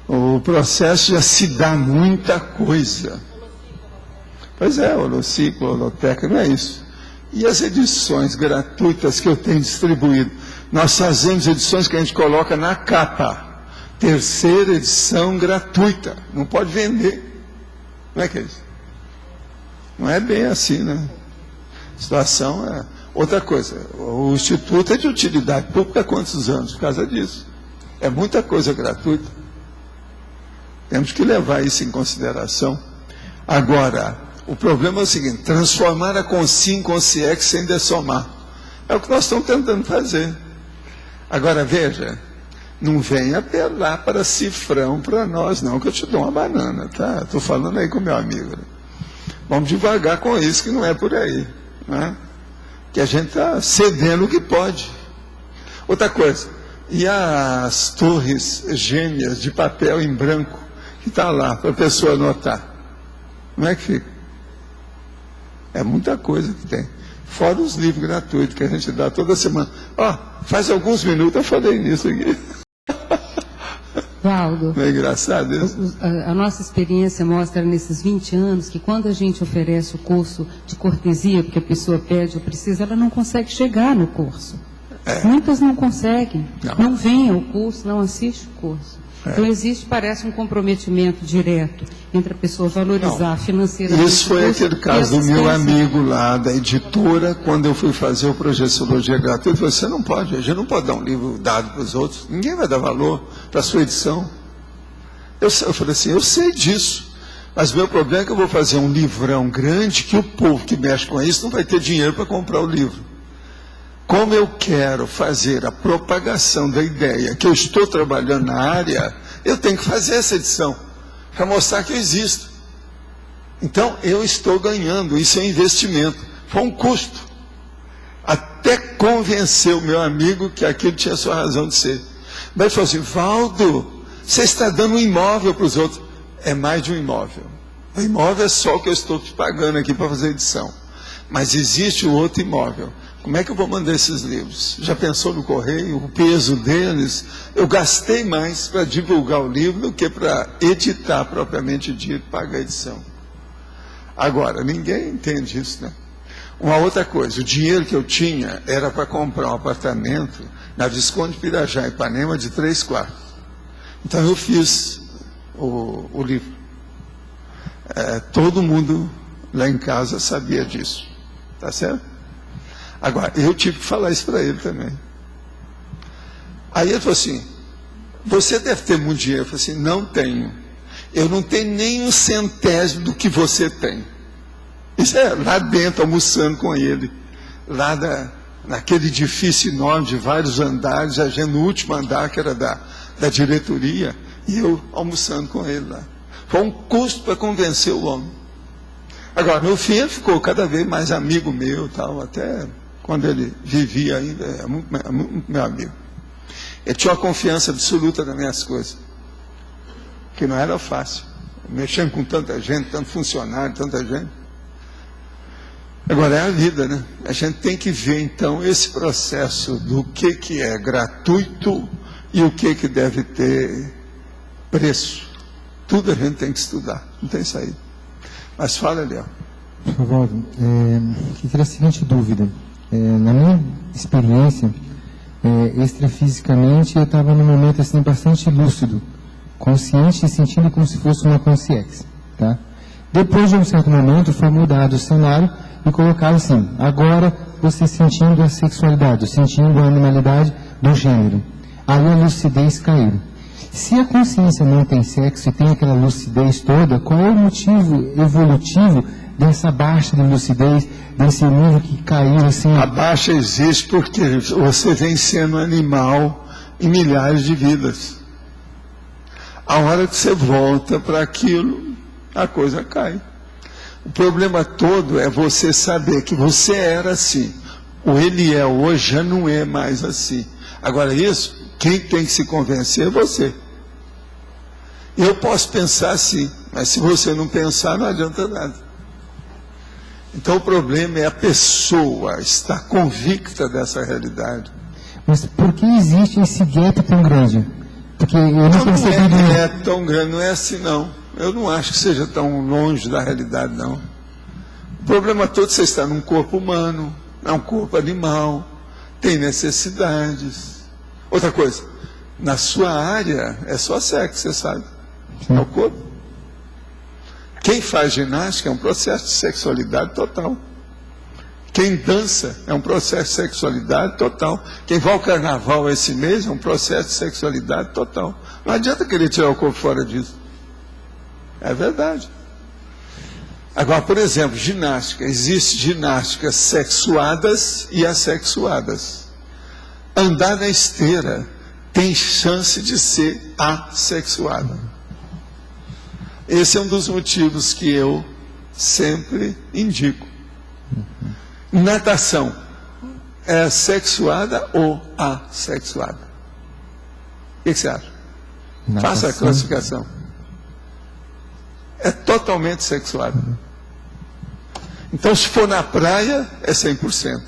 O processo já se dá muita coisa. Pois é, holociclo, holoteca, não é isso. E as edições gratuitas que eu tenho distribuído? Nós fazemos edições que a gente coloca na capa. 3ª edição gratuita. Não pode vender. Não é que é isso? Não é bem assim, né? A situação é... Outra coisa, o Instituto é de utilidade pública há quantos anos? Por causa disso. É muita coisa gratuita. Temos que levar isso em consideração. Agora, o problema é o seguinte, transformar a Consim em Consciex sem dessomar. É o que nós estamos tentando fazer. Agora, veja, não venha apelar para cifrão para nós, não, que eu te dou uma banana, tá? Estou falando aí com meu amigo. Né? Vamos devagar com isso, que não é por aí. Né? Que a gente está cedendo o que pode. Outra coisa, e as torres gêmeas de papel em branco, que está lá, para a pessoa anotar? Como é que fica? É muita coisa que tem. Fora os livros gratuitos que a gente dá toda semana. Faz alguns minutos eu falei nisso aqui. Valdo, Não é engraçado isso? a nossa experiência mostra nesses 20 anos que quando a gente oferece o curso de cortesia, porque a pessoa pede ou precisa, ela não consegue chegar no curso. Muitas não conseguem, não vêm ao curso, não assistem o curso. Então existe, parece, um comprometimento direto entre a pessoa valorizar financeiramente. Isso foi aquele caso do meu amigo lá, da editora, quando eu fui fazer o Projeciologia gratuito, ele falou, você não pode, a gente não pode dar um livro dado para os outros, ninguém vai dar valor para a sua edição. Eu falei assim, eu sei disso, mas o meu problema é que eu vou fazer um livrão grande, que o povo que mexe com isso não vai ter dinheiro para comprar o livro. Como eu quero fazer a propagação da ideia que eu estou trabalhando na área, eu tenho que fazer essa edição, para mostrar que eu existo. Então, eu estou ganhando, isso é um investimento. Foi um custo. Até convencer o meu amigo que aquilo tinha sua razão de ser. Mas ele falou assim, Valdo, você está dando um imóvel para os outros. É mais de um imóvel. O imóvel é só o que eu estou te pagando aqui para fazer a edição. Mas existe o outro imóvel. Como é que eu vou mandar esses livros? Já pensou no correio, o peso deles? Eu gastei mais para divulgar o livro do que para editar propriamente dito, pagar a edição. Agora, ninguém entende isso, né? Uma outra coisa, o dinheiro que eu tinha era para comprar um apartamento na Visconde Pirajá, Ipanema, de 3 quartos. Então eu fiz o livro. Todo mundo lá em casa sabia disso. Tá certo? Agora, eu tive que falar isso para ele também. Aí ele falou assim, você deve ter muito dinheiro. Eu falei assim, não tenho. Eu não tenho nem 1/100 do que você tem. Isso é lá dentro, almoçando com ele. Lá naquele edifício enorme de vários andares, a gente no último andar, que era da diretoria, e eu almoçando com ele lá. Foi um custo para convencer o homem. Agora, no fim, ele ficou cada vez mais amigo meu, tal, até quando ele vivia ainda, é muito meu amigo. Eu tinha uma confiança absoluta nas minhas coisas, que não era fácil, mexendo com tanta gente, tanto funcionário, tanta gente. Agora é a vida, né? A gente tem que ver então esse processo do que é gratuito e o que deve ter preço. Tudo a gente tem que estudar, não tem saída. Mas fala, Léo. Por favor, eu queria a seguinte dúvida. Na minha experiência, extrafisicamente, eu estava num momento assim, bastante lúcido, consciente e sentindo como se fosse uma consciência. Tá? Depois de um certo momento, foi mudado o cenário e colocado assim, agora você sentindo a sexualidade, sentindo a animalidade do gênero. Aí a lucidez caiu. Se a consciência não tem sexo e tem aquela lucidez toda, qual é o motivo evolutivo dessa baixa de lucidez, desse nível que caiu assim? A baixa existe porque você vem sendo animal em milhares de vidas. A hora que você volta para aquilo, a coisa cai. O problema todo é você saber que você era assim. O ele é hoje já não é mais assim. Agora isso, quem tem que se convencer é você. Eu posso pensar assim, mas se você não pensar, não adianta nada. Então o problema é a pessoa estar convicta dessa realidade. Mas por que existe esse gap tão grande? Porque eu não percebi. Não é tão grande, não é assim não. Eu não acho que seja tão longe da realidade, não. O problema todo é você estar num corpo humano, é um corpo animal, tem necessidades. Outra coisa, na sua área é só sexo, você sabe. É o corpo. Quem faz ginástica é um processo de sexualidade total. Quem dança é um processo de sexualidade total. Quem vai ao carnaval esse mês é um processo de sexualidade total. Não adianta querer tirar o corpo fora disso. É verdade. Agora, por exemplo, ginástica. Existem ginásticas sexuadas e assexuadas. Andar na esteira tem chance de ser assexuada. Esse é um dos motivos que eu sempre indico. Natação é sexuada ou assexuada? O que você acha? Natação. Faça a classificação. É totalmente sexuada. Então, se for na praia, é 100%.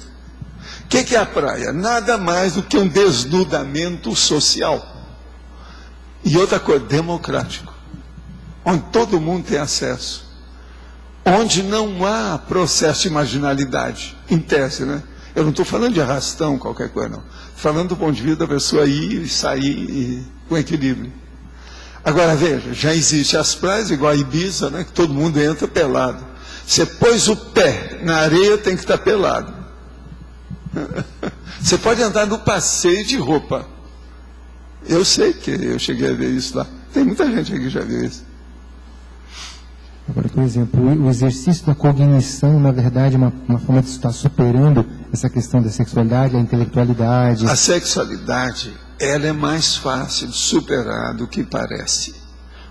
O que é a praia? Nada mais do que um desnudamento social. E outra coisa, democrático. Onde todo mundo tem acesso. Onde não há processo de marginalidade, em tese, né? Eu não estou falando de arrastão, qualquer coisa, não. Estou falando do ponto de vista da pessoa ir e sair com equilíbrio. Agora, veja, já existe as praias, igual a Ibiza, né? Que todo mundo entra pelado. Você pôs o pé na areia, tem que estar pelado. Você pode andar no passeio de roupa. Eu sei que eu cheguei a ver isso lá. Tem muita gente aqui que já viu isso. Agora, por exemplo, o exercício da cognição, na verdade, é uma forma de estar superando essa questão da sexualidade, a intelectualidade. A sexualidade, ela é mais fácil de superar do que parece.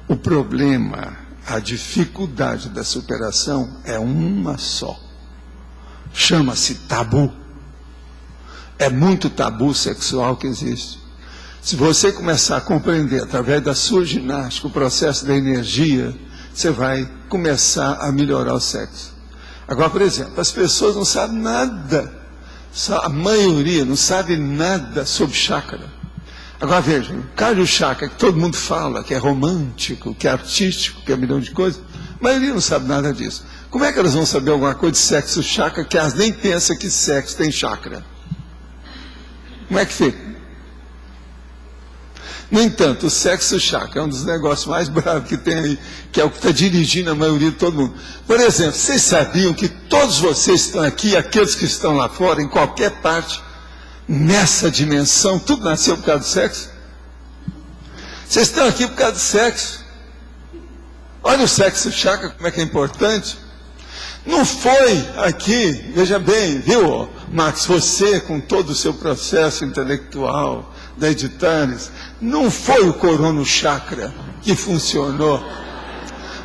O problema, a dificuldade da superação é uma só. Chama-se tabu. É muito tabu sexual que existe. Se você começar a compreender, através da sua ginástica, o processo da energia, você vai começar a melhorar o sexo. Agora, por exemplo, as pessoas não sabem nada, a maioria não sabe nada sobre chácara. Agora vejam, o Káryo Chakra, que todo mundo fala, que é romântico, que é artístico, que é um milhão de coisas, a maioria não sabe nada disso. Como é que elas vão saber alguma coisa de sexo chakra, que elas nem pensam que sexo tem chakra? Como é que fica? No entanto, o sexo chakra é um dos negócios mais bravos que tem aí, que é o que está dirigindo a maioria de todo mundo. Por exemplo, vocês sabiam que todos vocês estão aqui, aqueles que estão lá fora, em qualquer parte, nessa dimensão, tudo nasceu por causa do sexo? Vocês estão aqui por causa do sexo. Olha o sexo chakra, como é que é importante. Não foi aqui, veja bem, viu, Max, você com todo o seu processo intelectual, da Editares, não foi o corono chakra que funcionou.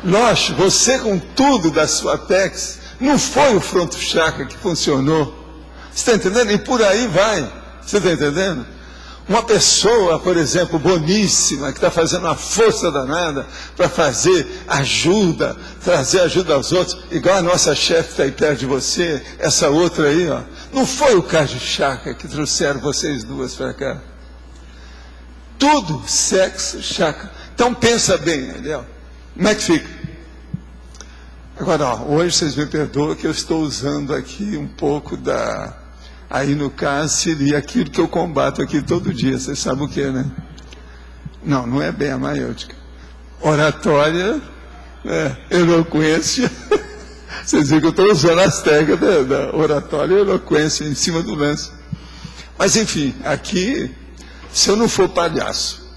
Lógico, você com tudo da sua Apex, não foi o fronto chakra que funcionou. Você está entendendo? E por aí vai. Você está entendendo? Uma pessoa, por exemplo, boníssima, que está fazendo uma força danada para fazer ajuda, trazer ajuda aos outros, igual a nossa chefe está aí perto de você, essa outra aí, ó. Não foi o Caju Chakra que trouxeram vocês duas para cá. Tudo sexo, chakra. Então pensa bem, entendeu? Como é que fica? Agora, ó, hoje vocês me perdoam que eu estou usando aqui um pouco da... Aí no caso seria aquilo que eu combato aqui todo dia. Vocês sabem o que, né? Não, não é bem a maiêutica. Oratória, eloquência. Vocês viram que eu estou usando as técnicas da oratória e eloquência em cima do lance. Mas enfim, aqui, se eu não for palhaço,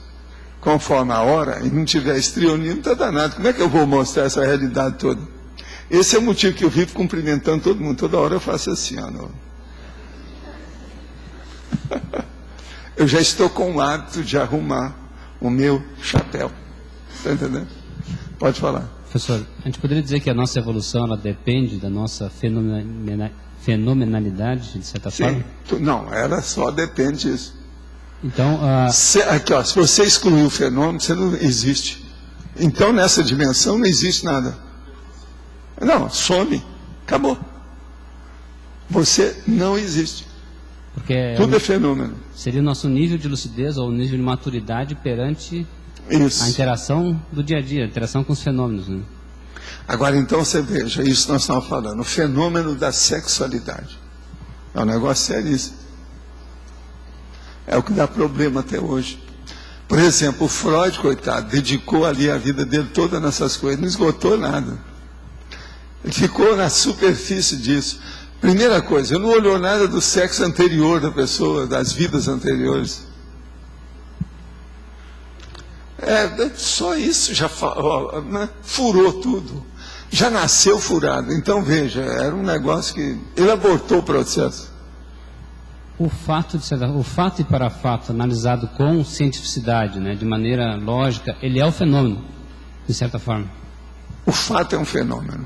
conforme a hora, e não tiver estrionismo, não está danado. Como é que eu vou mostrar essa realidade toda? Esse é o motivo que eu vivo cumprimentando todo mundo. Toda hora eu faço assim, ó. Eu já estou com o hábito de arrumar o meu chapéu. Está entendendo? Pode falar. Professor, a gente poderia dizer que a nossa evolução ela depende da nossa fenomenalidade, de certa forma? Não, ela só depende disso. Então, aqui, ó, se você excluir o fenômeno, você não existe. Então, nessa dimensão, não existe nada. Não, some. Acabou. Você não existe. Porque tudo é fenômeno. Seria o nosso nível de lucidez ou nível de maturidade perante isso. A interação do dia a dia, a interação com os fenômenos. Né? Agora, então, você veja, isso nós estamos falando, o fenômeno da sexualidade. É um negócio seríssimo. É o que dá problema até hoje. Por exemplo, o Freud, coitado, dedicou ali a vida dele toda nessas coisas, não esgotou nada. Ele ficou na superfície disso. Primeira coisa, ele não olhou nada do sexo anterior da pessoa, das vidas anteriores. Só isso já furou tudo. Já nasceu furado. Então, veja, era um negócio que... Ele abortou o processo. O fato e parafato analisado com cientificidade, né, de maneira lógica, ele é o fenômeno, de certa forma. O fato é um fenômeno,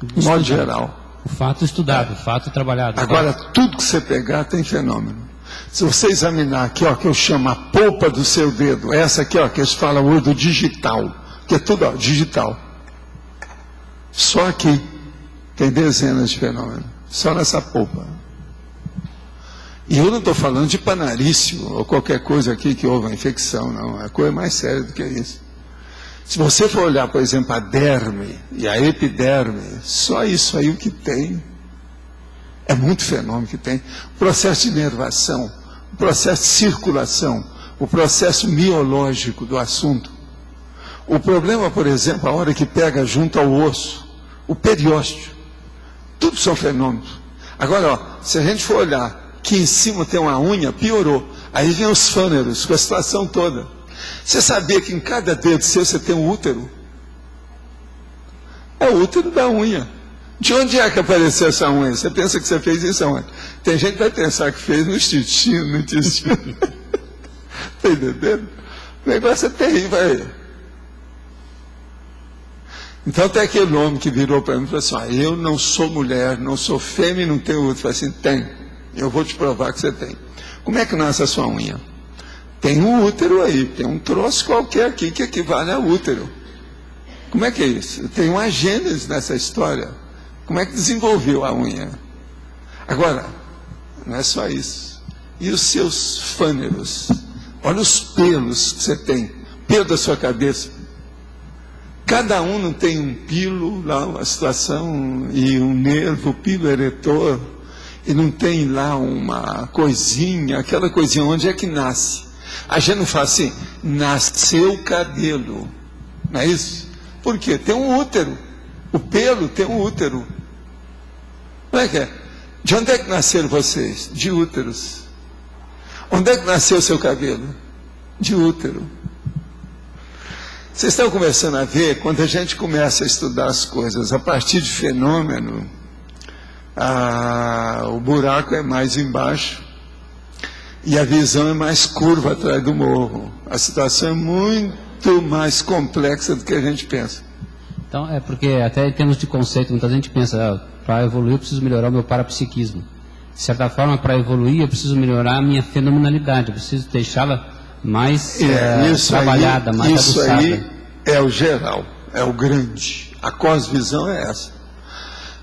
de modo geral. O fato estudado, o fato trabalhado. Agora, tudo que você pegar tem fenômeno. Se você examinar aqui, ó, que eu chamo a polpa do seu dedo, essa aqui, ó, que eles falam hoje do digital, que é tudo, ó, digital. Só aqui tem dezenas de fenômenos, só nessa polpa. E eu não estou falando de panarício ou qualquer coisa aqui que houve uma infecção, não. É coisa mais séria do que isso. Se você for olhar, por exemplo, a derme e a epiderme, só isso aí o que tem. É muito fenômeno que tem. O processo de inervação, o processo de circulação, o processo miológico do assunto. O problema, por exemplo, a hora que pega junto ao osso, o periósteo. Tudo são fenômenos. Agora, ó, se a gente for olhar que em cima tem uma unha, piorou. Aí vem os fâneros, com a situação toda. Você sabia que em cada dedo seu você tem um útero? É o útero da unha. De onde é que apareceu essa unha? Você pensa que você fez isso aonde? Tem gente que vai pensar que fez no intestino, Está entendendo? O negócio é terrível aí. Então tem aquele homem que virou para mim e falou assim, eu não sou mulher, não sou fêmea e não tenho útero. Eu falei assim, tem. Eu vou te provar que você tem. Como é que nasce a sua unha? Tem um útero aí, tem um troço qualquer aqui que equivale a útero. Como é que é isso? Tem uma gênese nessa história. Como é que desenvolveu a unha? Agora, não é só isso. E os seus fâneros? Olha os pelos que você tem. Pelo da sua cabeça. Cada um não tem um pilo lá, uma situação, e um nervo, o pilo eretor. E não tem lá uma coisinha, aquela coisinha, onde é que nasce? A gente não fala assim, nasceu o cabelo, não é isso? Por quê? Tem um útero, o pelo tem um útero. Como é que é? De onde é que nasceram vocês? De úteros. Onde é que nasceu o seu cabelo? De útero. Vocês estão começando a ver, quando a gente começa a estudar as coisas a partir de fenômeno, o buraco é mais embaixo e a visão é mais curva atrás do morro. A situação é muito mais complexa do que a gente pensa. Então, é porque até em termos de conceito, muita gente pensa, para evoluir eu preciso melhorar o meu parapsiquismo. De certa forma, para evoluir, eu preciso melhorar a minha fenomenalidade, eu preciso deixá-la mais trabalhada, mais aguçada. Isso aí é o geral, é o grande. A cosvisão é essa.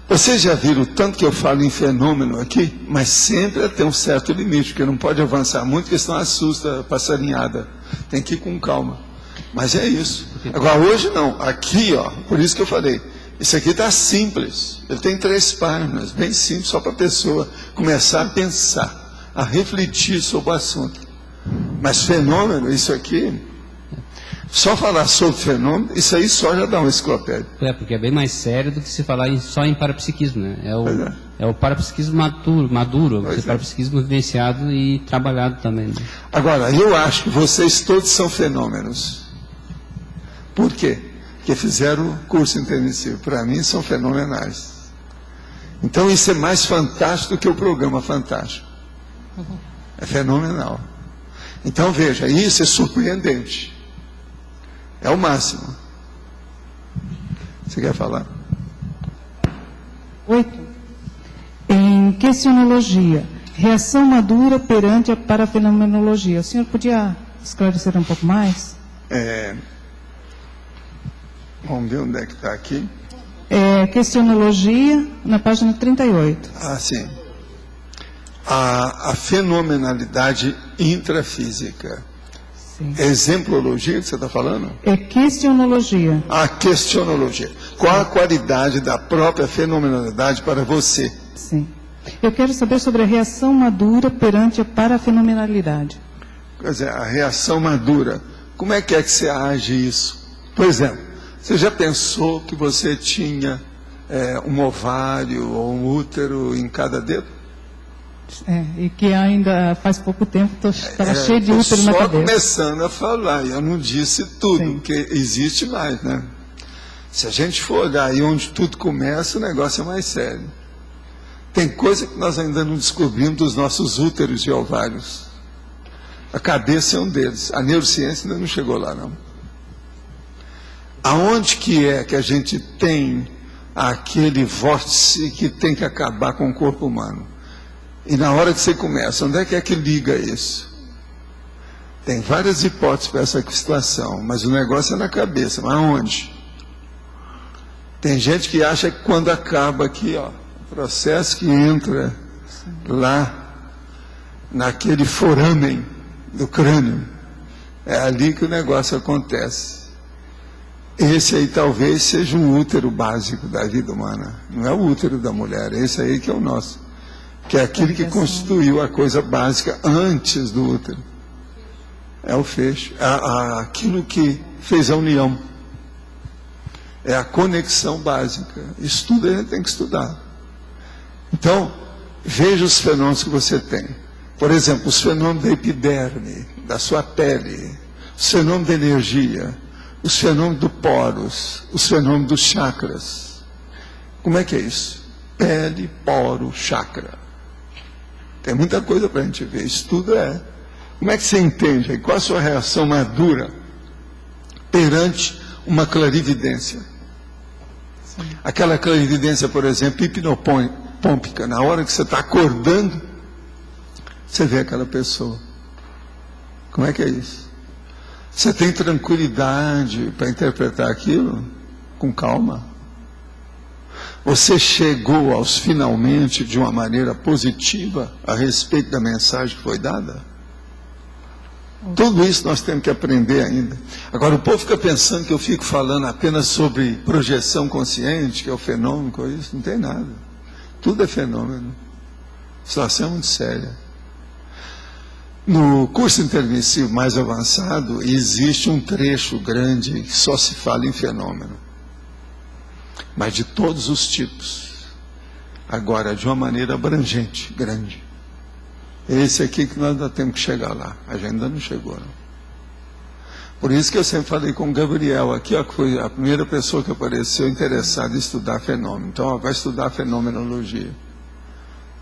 Vocês já viram o tanto que eu falo em fenômeno aqui, mas sempre tem um certo limite, porque não pode avançar muito, porque senão assusta a passarinhada. Tem que ir com calma. Mas é isso. Agora, hoje não. Aqui, ó, por isso que eu falei, isso aqui está simples. Ele tem 3 páginas, bem simples, só para a pessoa começar a pensar, a refletir sobre o assunto. Mas fenômeno, isso aqui, só falar sobre fenômeno, isso aí só já dá uma enciclopédia. Porque é bem mais sério do que se falar só em parapsiquismo, né? É o parapsiquismo maduro, o parapsiquismo vivenciado e trabalhado também. Né? Agora, eu acho que vocês todos são fenômenos. Por quê? Porque fizeram o curso intensivo. Para mim, são fenomenais. Então, isso é mais fantástico do que o programa Fantástico. É fenomenal. Então, veja, isso é surpreendente. É o máximo. Você quer falar? 8. Em questionologia, reação madura perante a parafenomenologia. O senhor podia esclarecer um pouco mais? Vamos ver onde é que está aqui. Questionologia, na página 38. Ah, sim. A fenomenalidade intrafísica. Sim. É exemplologia que você está falando? É questionologia. A questionologia. Qual a qualidade da própria fenomenalidade para você? Sim. Eu quero saber sobre a reação madura perante a parafenomenalidade. Quer dizer, a reação madura. Como é que você age isso? Por exemplo, você já pensou que você tinha um ovário ou um útero em cada dedo? E que ainda faz pouco tempo estava cheio de útero na cabeça. Só começando a falar, eu não disse tudo, sim, porque existe mais, né? Se a gente for olhar aí onde tudo começa, o negócio é mais sério. Tem coisa que nós ainda não descobrimos dos nossos úteros e ovários. A cabeça é um deles. A neurociência ainda não chegou lá, não. Aonde que a gente tem aquele vórtice que tem que acabar com o corpo humano? E na hora que você começa, onde é que liga isso? Tem várias hipóteses para essa situação, mas o negócio é na cabeça. Mas onde? Tem gente que acha que quando acaba aqui, ó, o processo que entra lá, naquele foramen do crânio, é ali que o negócio acontece. Esse aí talvez seja um útero básico da vida humana. Não é o útero da mulher, esse aí que é o nosso. Que é aquele que constituiu a coisa básica antes do útero. É o fecho. Aquilo que fez a união. É a conexão básica. Isso tudo a gente tem que estudar. Então, veja os fenômenos que você tem. Por exemplo, os fenômenos da epiderme, da sua pele, os fenômenos da energia, os fenômenos do poros, os fenômenos dos chakras. Como é que é isso? Pele, poro, chakra. Tem muita coisa para a gente ver. Isso tudo é. Como é que você entende? Qual a sua reação madura perante uma clarividência? Sim. Aquela clarividência, por exemplo, hipnopômpica. Na hora que você está acordando, você vê aquela pessoa. Como é que é isso? Você tem tranquilidade para interpretar aquilo? Com calma. Você chegou aos finalmente de uma maneira positiva a respeito da mensagem que foi dada? Tudo isso nós temos que aprender ainda. Agora, o povo fica pensando que eu fico falando apenas sobre projeção consciente, que é o fenômeno, isso não tem nada. Tudo é fenômeno. A situação é muito séria. No curso intermissivo mais avançado, existe um trecho grande que só se fala em fenômeno. Mas de todos os tipos. Agora, de uma maneira abrangente, grande. Esse aqui que nós ainda temos que chegar lá. A gente ainda não chegou, não. Por isso que eu sempre falei com o Gabriel aqui, ó, que foi a primeira pessoa que apareceu interessada em estudar fenômeno. Então, ó, vai estudar fenomenologia.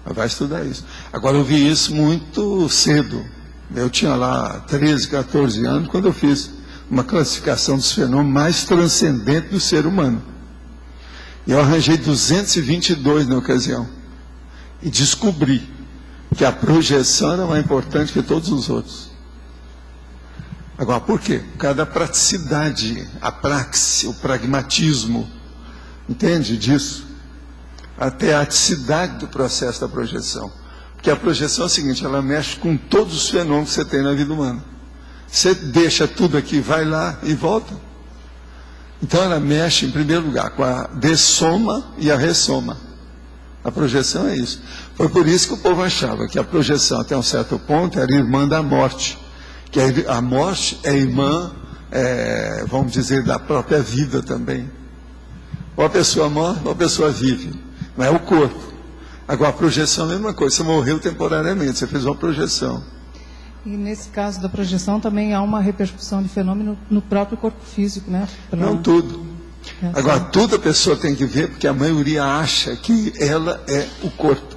Vai estudar isso. Agora, eu vi isso muito cedo. Eu tinha lá 13, 14 anos, quando eu fiz uma classificação dos fenômenos mais transcendentes do ser humano. E eu arranjei 222 na ocasião. E descobri que a projeção era mais importante que todos os outros. Agora, por quê? Por causa da praticidade, a praxe, o pragmatismo, entende disso? Até a aticidade do processo da projeção. Porque a projeção é o seguinte, ela mexe com todos os fenômenos que você tem na vida humana. Você deixa tudo aqui, vai lá e volta. Então ela mexe, em primeiro lugar, com a dessoma e a ressoma. A projeção é isso. Foi por isso que o povo achava que a projeção, até um certo ponto, era irmã da morte. Que a morte é irmã, vamos dizer, da própria vida também. Ou a pessoa morre, ou a pessoa vive. Não é o corpo. Agora, a projeção é a mesma coisa. Você morreu temporariamente, você fez uma projeção. E nesse caso da projeção também há uma repercussão de fenômeno no próprio corpo físico, né? Não tudo. Agora, tudo a pessoa tem que ver, porque a maioria acha que ela é o corpo.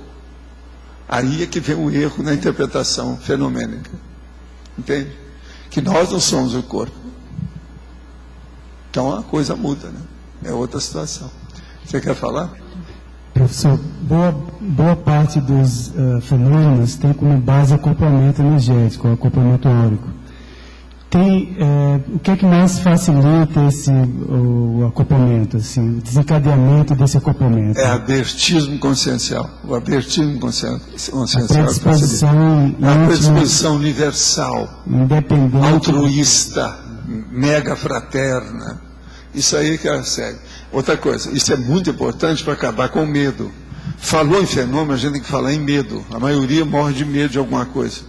Aí é que vem o erro na interpretação fenomênica. Entende? Que nós não somos o corpo. Então a coisa muda, né? É outra situação. Você quer falar? Professor, boa parte dos fenômenos tem como base acoplamento energético, acoplamento áurico. O que é que mais facilita o acoplamento, assim, o desencadeamento desse acoplamento? É abertismo consciencial. O abertismo consciencial. A predisposição universal, independente, altruísta, mega fraterna. Isso aí que ela segue. Outra coisa, isso é muito importante para acabar com o medo. Falou em fenômeno, a gente tem que falar em medo. A maioria morre de medo de alguma coisa.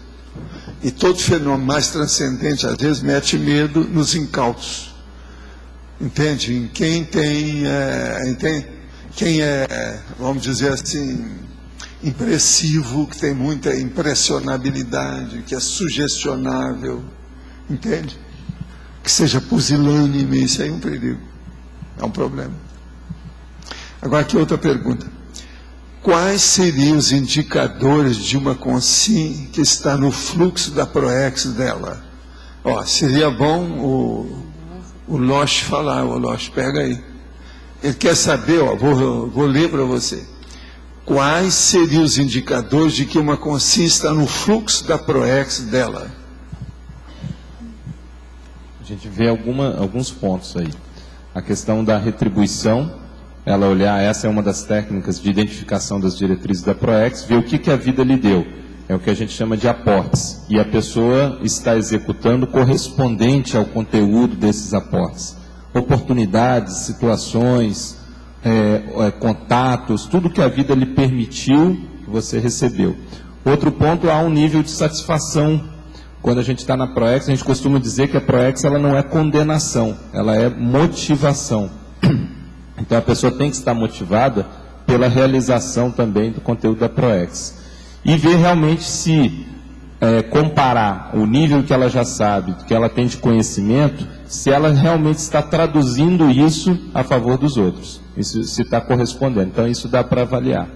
E todo fenômeno mais transcendente, às vezes, mete medo nos incautos. Entende? Em quem tem, quem é, vamos dizer assim, impressivo, que tem muita impressionabilidade, que é sugestionável. Entende? Que seja pusilânime, isso aí é um perigo. É um problema. Agora, aqui outra pergunta. Quais seriam os indicadores de uma consciência que está no fluxo da proex dela? Seria bom o Losh falar. O Losh, pega aí. Ele quer saber, vou ler para você. Quais seriam os indicadores de que uma consciência está no fluxo da proex dela? A gente vê alguns pontos aí. A questão da retribuição, ela olhar, essa é uma das técnicas de identificação das diretrizes da ProEx, ver o que a vida lhe deu. É o que a gente chama de aportes. E a pessoa está executando correspondente ao conteúdo desses aportes. Oportunidades, situações, contatos, tudo que a vida lhe permitiu, você recebeu. Outro ponto, há um nível de satisfação. Quando a gente está na ProEx, a gente costuma dizer que a ProEx ela não é condenação, ela é motivação. Então a pessoa tem que estar motivada pela realização também do conteúdo da ProEx. E ver realmente se comparar o nível que ela já sabe, que ela tem de conhecimento, se ela realmente está traduzindo isso a favor dos outros. Isso se está correspondendo. Então isso dá para avaliar.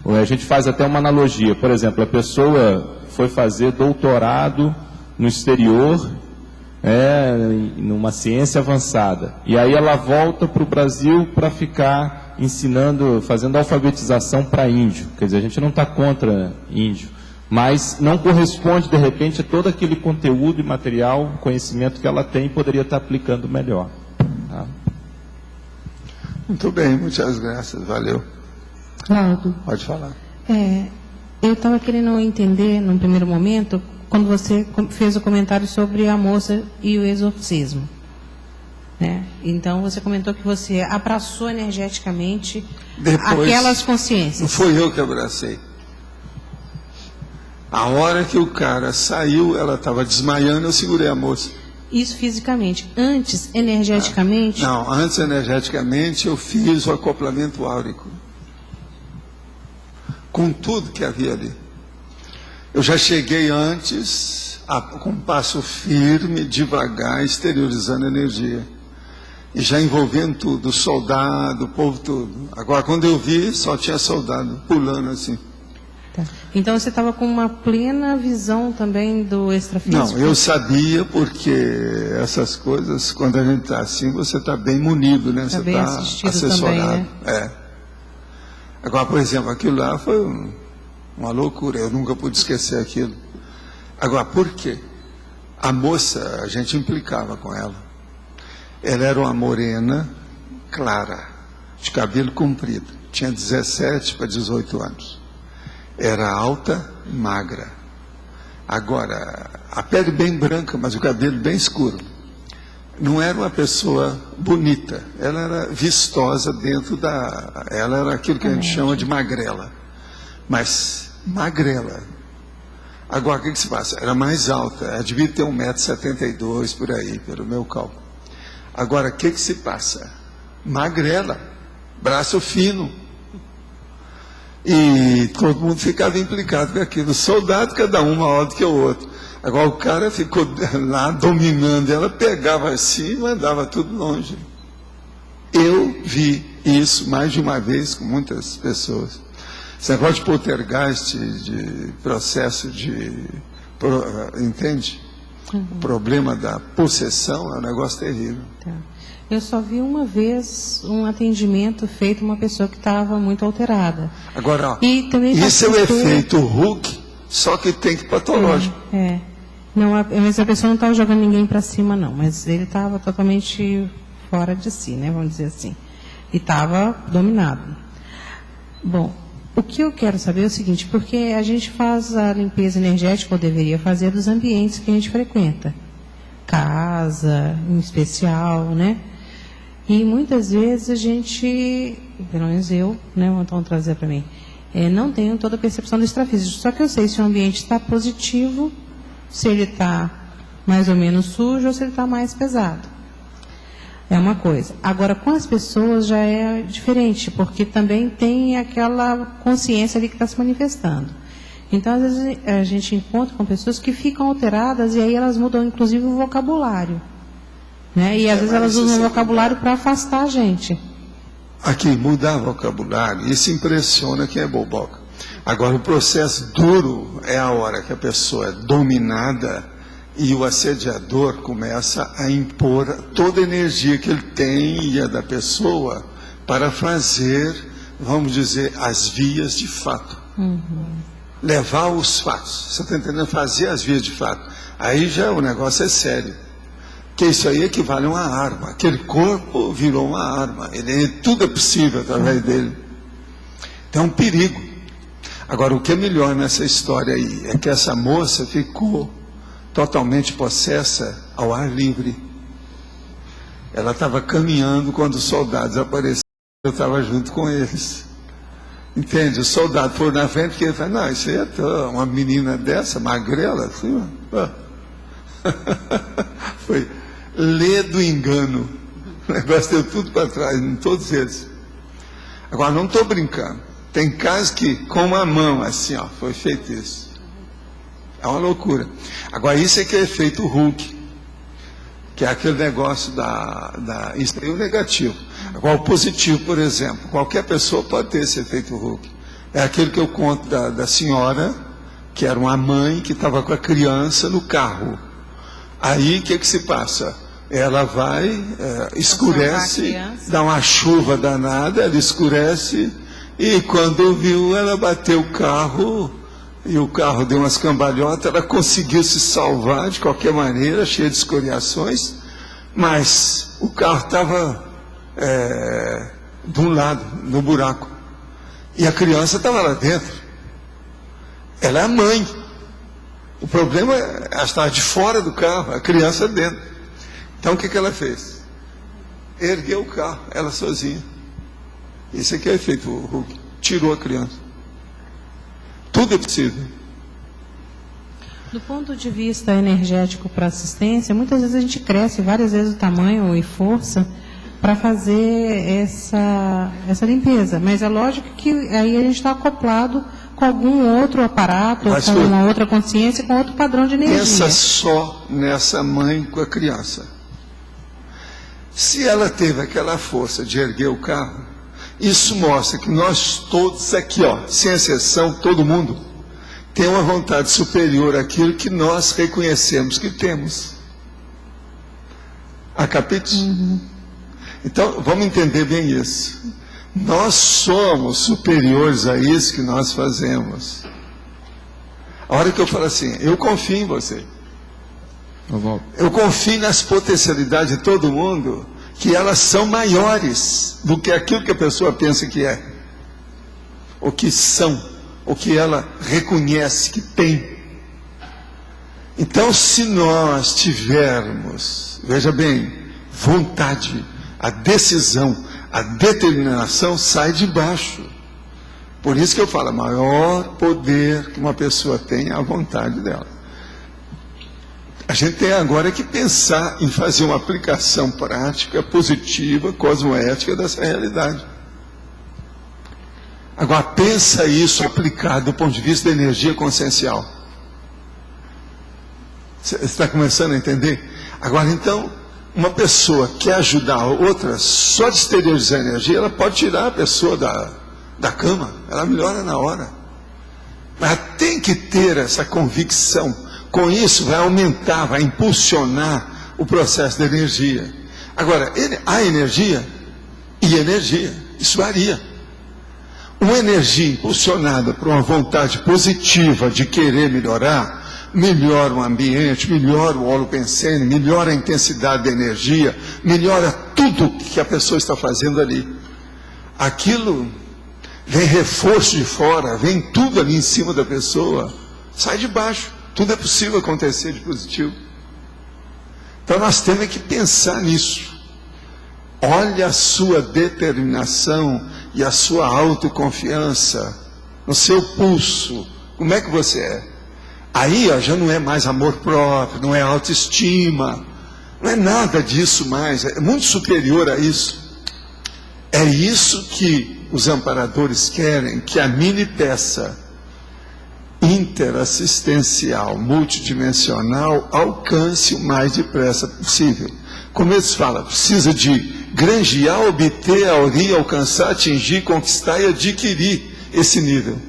A gente faz até uma analogia. Por exemplo, a pessoa foi fazer doutorado no exterior, numa ciência avançada. E aí ela volta para o Brasil para ficar ensinando, fazendo alfabetização para índio. Quer dizer, a gente não está contra índio, mas não corresponde, de repente, a todo aquele conteúdo e material, conhecimento que ela tem e poderia estar aplicando melhor. Tá? Muito bem, muitas graças, valeu. Cláudio. Pode falar. Eu estava querendo entender, num primeiro momento, quando você fez o comentário sobre a moça e o exorcismo. Né? Então, você comentou que você abraçou energeticamente aquelas consciências. Não foi eu que abracei. A hora que o cara saiu, ela estava desmaiando, eu segurei a moça. Isso fisicamente. Antes, energeticamente? Não, antes, energeticamente, eu fiz o acoplamento áurico. Com tudo que havia ali. Eu já cheguei antes, com um passo firme, devagar, exteriorizando a energia. E já envolvendo tudo, o soldado, o povo, tudo. Agora, quando eu vi, só tinha soldado pulando assim. Tá. Então, você estava com uma plena visão também do extrafísico? Não, eu sabia, porque essas coisas, quando a gente está assim, você está bem munido, né? Você está assessorado. também, né? Agora, por exemplo, aquilo lá foi Uma loucura, eu nunca pude esquecer aquilo. Agora, por quê? A moça, a gente implicava com ela. Ela era uma morena, clara, de cabelo comprido. Tinha 17 para 18 anos. Era alta, magra. Agora, a pele bem branca, mas o cabelo bem escuro. Não era uma pessoa bonita. Ela era vistosa dentro da... Ela era aquilo que a gente chama de magrela. Mas, magrela. Agora, o que se passa? Era mais alta. Ela devia ter 1,72 m por aí, pelo meu cálculo. Agora, o que se passa? Magrela. Braço fino. E todo mundo ficava implicado com aquilo. Soldado, cada um maior do que o outro. Agora o cara ficou lá dominando, ela pegava assim e mandava tudo longe. Eu vi isso mais de uma vez com muitas pessoas. Esse negócio de poltergeist, de processo de... Entende? O problema da possessão é um negócio terrível. Tá. Eu só vi uma vez um atendimento feito a uma pessoa que estava muito alterada. Agora, ó, e também isso é o efeito Hulk, só que tem que patológico. Não, mas a pessoa não estava jogando ninguém para cima, não. Mas ele estava totalmente fora de si, né? Vamos dizer assim. E estava dominado. Bom, o que eu quero saber é o seguinte, porque a gente faz a limpeza energética, ou deveria fazer, dos ambientes que a gente frequenta. Casa, em especial, né? E muitas vezes a gente, pelo menos eu, né, vão trazer para mim, não tenho toda a percepção do extrafísico. Só que eu sei se o ambiente está positivo, se ele está mais ou menos sujo ou se ele está mais pesado. É uma coisa. Agora, com as pessoas já é diferente, porque também tem aquela consciência ali que está se manifestando. Então, às vezes, a gente encontra com pessoas que ficam alteradas e aí elas mudam, inclusive, o vocabulário. Né? E às vezes elas usam o vocabulário para afastar a gente. Aqui, mudar vocabulário, isso impressiona quem é boboca. Agora, o processo duro é a hora que a pessoa é dominada e o assediador começa a impor toda a energia que ele tem e a da pessoa para fazer, vamos dizer, as vias de fato. Levar os fatos. Você está entendendo? Fazer as vias de fato. Aí já o negócio é sério. Que isso aí equivale a uma arma. Aquele corpo virou uma arma. Tudo é possível através dele. Então é um perigo. Agora, o que é melhor nessa história aí é que essa moça ficou totalmente possessa ao ar livre. Ela estava caminhando quando os soldados apareceram. Eu estava junto com eles. Entende? Os soldados foram na frente porque ele falou, não, isso aí é uma menina dessa, magrela, assim, ó. Foi lê do engano. O negócio deu tudo para trás, em todos eles. Agora, não estou brincando. Tem casos que, com a mão, assim, ó, foi feito isso. É uma loucura. Agora, isso é que é efeito Hulk. Que é aquele negócio isso aí é o negativo. Agora, o positivo, por exemplo, qualquer pessoa pode ter esse efeito Hulk. É aquele que eu conto da senhora, que era uma mãe que estava com a criança no carro. Aí, o que se passa? Ela vai, escurece, dá uma chuva danada, ela escurece, e quando viu, ela bateu o carro, e o carro deu umas cambalhotas, ela conseguiu se salvar de qualquer maneira, cheia de escoriações, mas o carro estava de um lado, no buraco, e a criança estava lá dentro. Ela é a mãe. O problema é ela estava de fora do carro, a criança dentro. Então o que ela fez? Ergueu o carro, ela sozinha. Isso aqui é efeito Hulk. Tirou a criança. Tudo é possível. Do ponto de vista energético para assistência, muitas vezes a gente cresce várias vezes o tamanho e força para fazer essa limpeza. Mas é lógico que aí a gente está acoplado com algum outro aparato, com uma outra consciência, com outro padrão de energia. Pensa só nessa mãe com a criança. Se ela teve aquela força de erguer o carro, isso mostra que nós todos aqui, ó, sem exceção, todo mundo, tem uma vontade superior àquilo que nós reconhecemos que temos. Há capítulos? Então, vamos entender bem isso. Nós somos superiores a isso que nós fazemos. A hora que eu falo assim, eu confio em você. Eu confio nas potencialidades de todo mundo, que elas são maiores do que aquilo que a pessoa pensa que é. Ou que são, ou que ela reconhece que tem. Então, se nós tivermos, veja bem, vontade, a decisão, a determinação sai de baixo. Por isso que eu falo, o maior poder que uma pessoa tem é a vontade dela. A gente tem agora que pensar em fazer uma aplicação prática, positiva, cosmoética dessa realidade. Agora, pensa isso aplicado do ponto de vista da energia consciencial. Você está começando a entender? Agora, então, uma pessoa que quer ajudar a outra, só de exteriorizar a energia, ela pode tirar a pessoa da cama, ela melhora na hora. Mas ela tem que ter essa convicção. Com isso, vai aumentar, vai impulsionar o processo da energia. Agora, há energia e energia, isso varia. Uma energia impulsionada por uma vontade positiva de querer melhorar, melhora o ambiente, melhora o holopensene, melhora a intensidade da energia, melhora tudo que a pessoa está fazendo ali. Aquilo vem reforço de fora, vem tudo ali em cima da pessoa, sai de baixo. Tudo é possível acontecer de positivo. Então nós temos que pensar nisso. Olha a sua determinação e a sua autoconfiança no seu pulso. Como é que você é? Aí já não é mais amor próprio, não é autoestima, não é nada disso mais, é muito superior a isso. É isso que os amparadores querem, que a mini peça interassistencial, multidimensional, alcance o mais depressa possível. Como eles falam, precisa de granjear, obter, aurir, alcançar, atingir, conquistar e adquirir esse nível.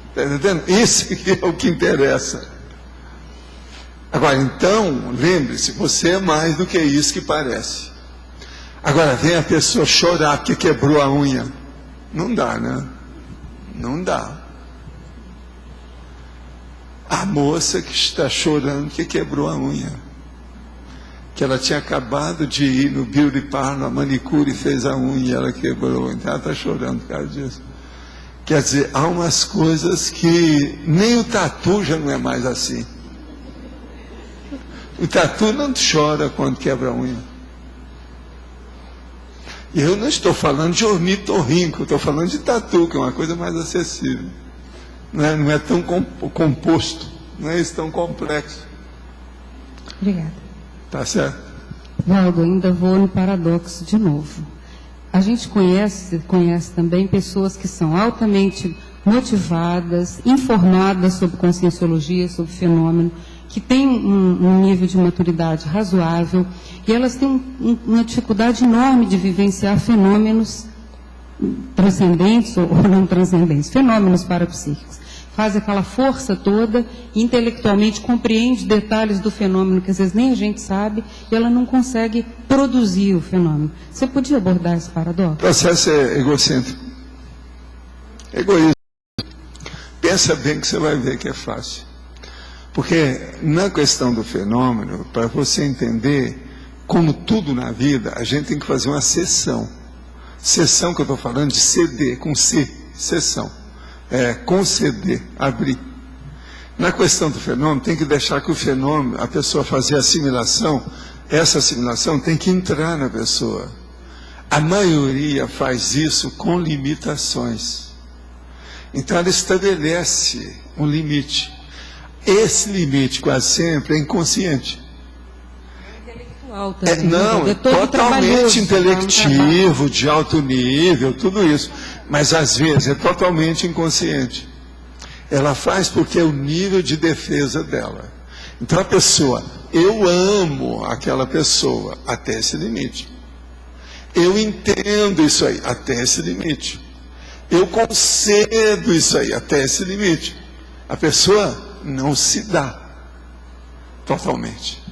Está entendendo? Esse é o que interessa. Agora, então, lembre-se, você é mais do que isso que parece. Agora, vem a pessoa chorar porque quebrou a unha. Não dá, né? Não dá. A moça que está chorando que quebrou a unha, que ela tinha acabado de ir no beauty parlor, a manicure, e fez a unha e ela quebrou, então ela está chorando por causa disso. Quer dizer, há umas coisas que nem o tatu já não é mais assim. O tatu não chora quando quebra a unha. E eu não estou falando de ornitorrinco, estou falando de tatu, que é uma coisa mais acessível. Não é tão composto, não é isso tão complexo. Obrigada. Tá certo? Valdo, ainda vou no paradoxo de novo. A gente conhece também pessoas que são altamente motivadas, informadas sobre conscienciologia, sobre fenômeno, que têm um nível de maturidade razoável, e elas têm uma dificuldade enorme de vivenciar fenômenos transcendentes ou não transcendentes, fenômenos parapsíquicos. Faz aquela força toda, intelectualmente compreende detalhes do fenômeno que às vezes nem a gente sabe, e ela não consegue produzir o fenômeno. Você podia abordar esse paradoxo? O processo é egocêntrico. Egoísmo. Pensa bem que você vai ver que é fácil. Porque na questão do fenômeno, para você entender, como tudo na vida, a gente tem que fazer uma cessão. Cessão que eu estou falando de ceder, com C, cessão. Conceder, abrir. Na questão do fenômeno, tem que deixar que o fenômeno, a pessoa fazer a assimilação, essa assimilação tem que entrar na pessoa. A maioria faz isso com limitações. Então ela estabelece um limite. Esse limite quase sempre é inconsciente. É totalmente intelectivo, de alto nível, tudo isso. Mas às vezes é totalmente inconsciente. Ela faz porque é o nível de defesa dela. Então a pessoa, eu amo aquela pessoa até esse limite. Eu entendo isso aí até esse limite. Eu concedo isso aí até esse limite. A pessoa não se dá totalmente.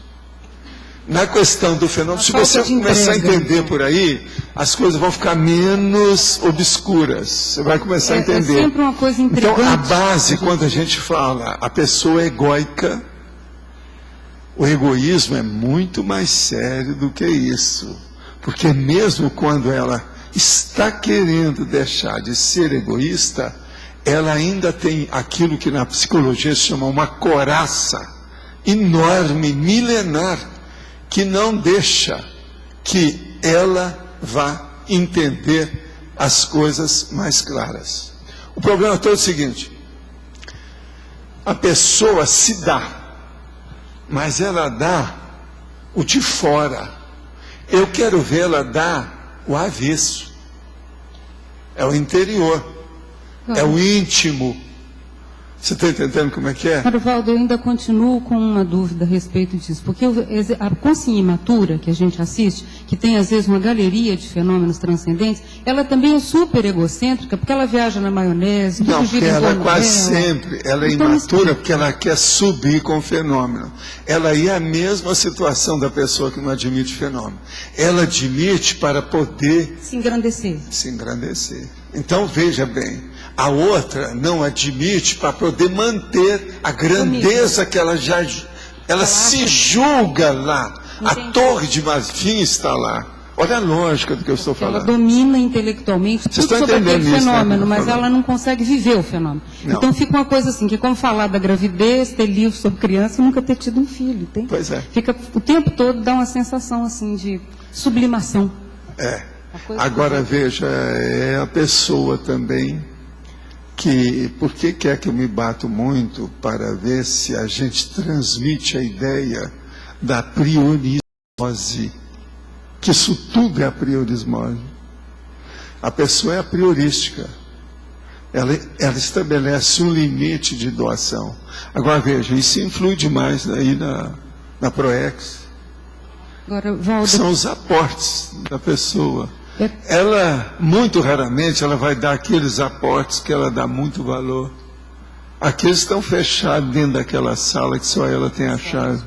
Na questão do fenômeno, se você falta de começar a entrega, entender por aí, as coisas vão ficar menos obscuras. Você vai começar a entender. É sempre uma coisa Então, intrigante. a base, quando a gente fala, a pessoa é egóica, o egoísmo é muito mais sério do que isso. Porque mesmo quando ela está querendo deixar de ser egoísta, ela ainda tem aquilo que na psicologia se chama uma coraça enorme, milenar, que não deixa que ela vá entender as coisas mais claras. O problema todo é o seguinte: a pessoa se dá, mas ela dá o de fora. Eu quero vê-la dar o avesso. É o interior, é o íntimo. Você está entendendo como é que é? Arvaldo, eu ainda continuo com uma dúvida a respeito disso, porque a consciência imatura que a gente assiste, que tem às vezes uma galeria de fenômenos transcendentes, ela também é super egocêntrica, porque ela viaja na maionese, tudo Não, porque gira em ela torno quase dela. sempre, ela é Então, imatura porque ela quer subir com o fenômeno. Ela é a mesma situação da pessoa que não admite fenômeno. Ela admite para poder se engrandecer. se engrandecer. Então, veja bem, a outra não admite para poder manter a grandeza que ela já... Ela se julga lá. A torre de marfim está lá. Olha a lógica do que eu estou Ela falando. domina intelectualmente Vocês tudo estão sobre aquele entendendo isso, né, fenômeno, que eu mas tô falando? ela não consegue viver o fenômeno. Não. Então fica uma coisa assim, que é como falar da gravidez, ter livro sobre criança e nunca ter tido um filho, tem? Pois é. Fica o tempo todo, dá uma sensação assim de sublimação. É. A coisa Agora veja, é a pessoa também que, por que é que eu me bato muito para ver se a gente transmite a ideia da priorismose, que isso tudo é a priorismose. A pessoa é a priorística, ela estabelece um limite de doação. Agora veja, isso influi demais aí na PROEX. Agora, Valdo, São os aportes da pessoa. Ela, muito raramente, ela vai dar aqueles aportes que ela dá muito valor. Aqueles estão fechados dentro daquela sala que só ela tem a chave.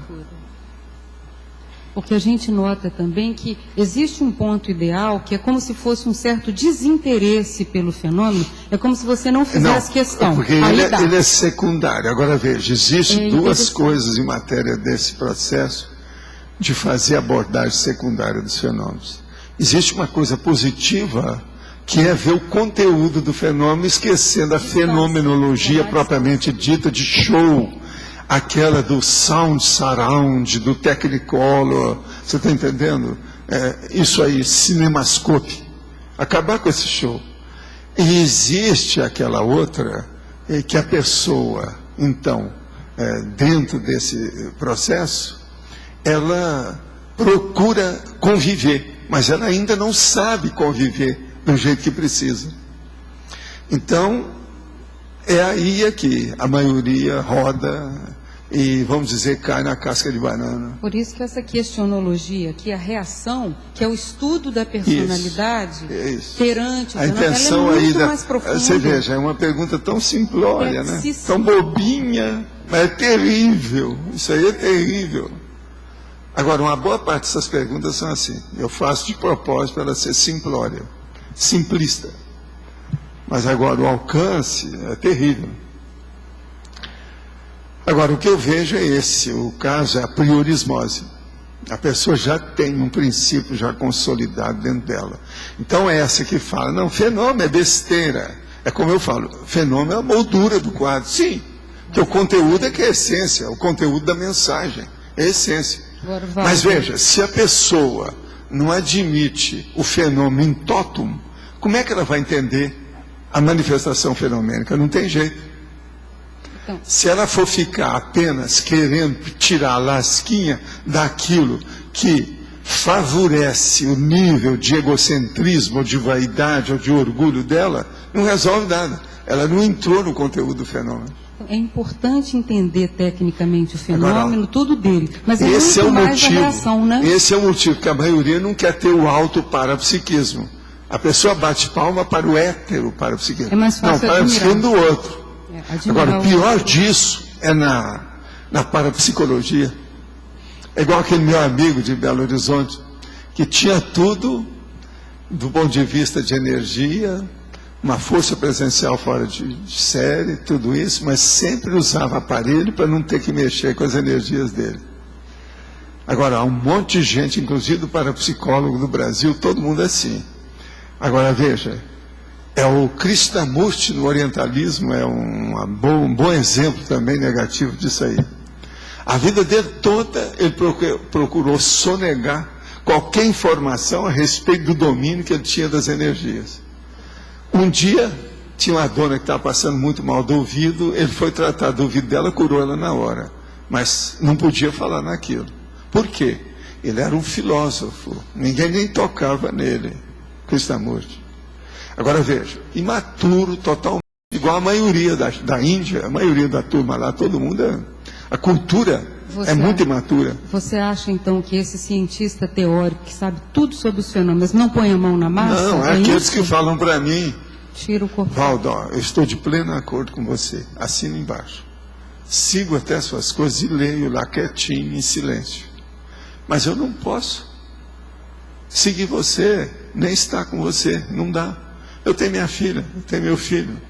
porque a gente nota também que existe um ponto ideal que é como se fosse um certo desinteresse pelo fenômeno, é como se você não fizesse questão. Porque Aí ele é secundário. Agora veja, existem duas interessante. coisas em matéria desse processo de fazer abordagem secundária dos fenômenos. Existe uma coisa positiva, que é ver o conteúdo do fenômeno, esquecendo a fenomenologia propriamente dita de show, aquela do sound surround, do technicolor, você está entendendo? Isso aí, cinemascope. Acabar com esse show. E existe aquela outra, que a pessoa, então, dentro desse processo, ela procura conviver, mas ela ainda não sabe conviver do jeito que precisa. Então, é aí que a maioria roda e, vamos dizer, cai na casca de banana. Por isso que essa questionologia, que é a reação, que é o estudo da personalidade Isso. perante o A fenômeno, intenção ela é aí muito mais profunda. você veja, é uma pergunta tão simplória, né? Sim, sim. Tão bobinha, mas é terrível. Isso aí é terrível. Agora, uma boa parte dessas perguntas são assim. Eu faço de propósito para ela ser simplória, simplista. Mas agora o alcance é terrível. Agora, o que eu vejo é esse, o caso é a priorismose. A pessoa já tem um princípio já consolidado dentro dela. Então é essa que fala, não, fenômeno é besteira. É como eu falo, fenômeno é a moldura do quadro. Sim, porque o conteúdo é que é a essência, o conteúdo da mensagem é a essência. Agora, Valdo, Mas veja, se a pessoa não admite o fenômeno in totum, como é que ela vai entender a manifestação fenomênica? Não tem jeito. Então. Se ela for ficar apenas querendo tirar a lasquinha daquilo que favorece o nível de egocentrismo, ou de vaidade, ou de orgulho dela, não resolve nada. Ela não entrou no conteúdo do fenômeno. é importante entender tecnicamente o fenômeno, Agora, tudo dele. Mas é esse muito é o mais motivo, a reação, né? Esse é o motivo que a maioria não quer ter o auto-parapsiquismo. A pessoa bate palma para o hétero-parapsiquismo. É mais fácil não, parapsiquismo do outro. admirar Agora, o pior disso é na parapsicologia. É igual aquele meu amigo de Belo Horizonte, que tinha tudo do ponto de vista de energia, uma força presencial fora de série, tudo isso, mas sempre usava aparelho para não ter que mexer com as energias dele. Agora, há um monte de gente, inclusive do parapsicólogo do Brasil, todo mundo é assim. Agora, veja, o Krishnamurti no orientalismo é um bom exemplo também negativo disso aí. A vida dele toda ele procurou sonegar qualquer informação a respeito do domínio que ele tinha das energias. Um dia, tinha uma dona que estava passando muito mal do ouvido, ele foi tratar do ouvido dela, curou ela na hora, mas não podia falar naquilo. Por quê? Ele era um filósofo, ninguém nem tocava nele, Krishnamurti. Agora veja, imaturo totalmente, igual a maioria da Índia, a maioria da turma lá, todo mundo, a cultura é muito imatura. Você acha então que esse cientista teórico que sabe tudo sobre os fenômenos não põe a mão na massa? Não, é aqueles que falam para mim, tira o corpo. Valdo, eu estou de pleno acordo com você, assina embaixo. Sigo até as suas coisas e leio lá quietinho, em silêncio. Mas eu não posso seguir você, nem estar com você, não dá. Eu tenho minha filha, eu tenho meu filho,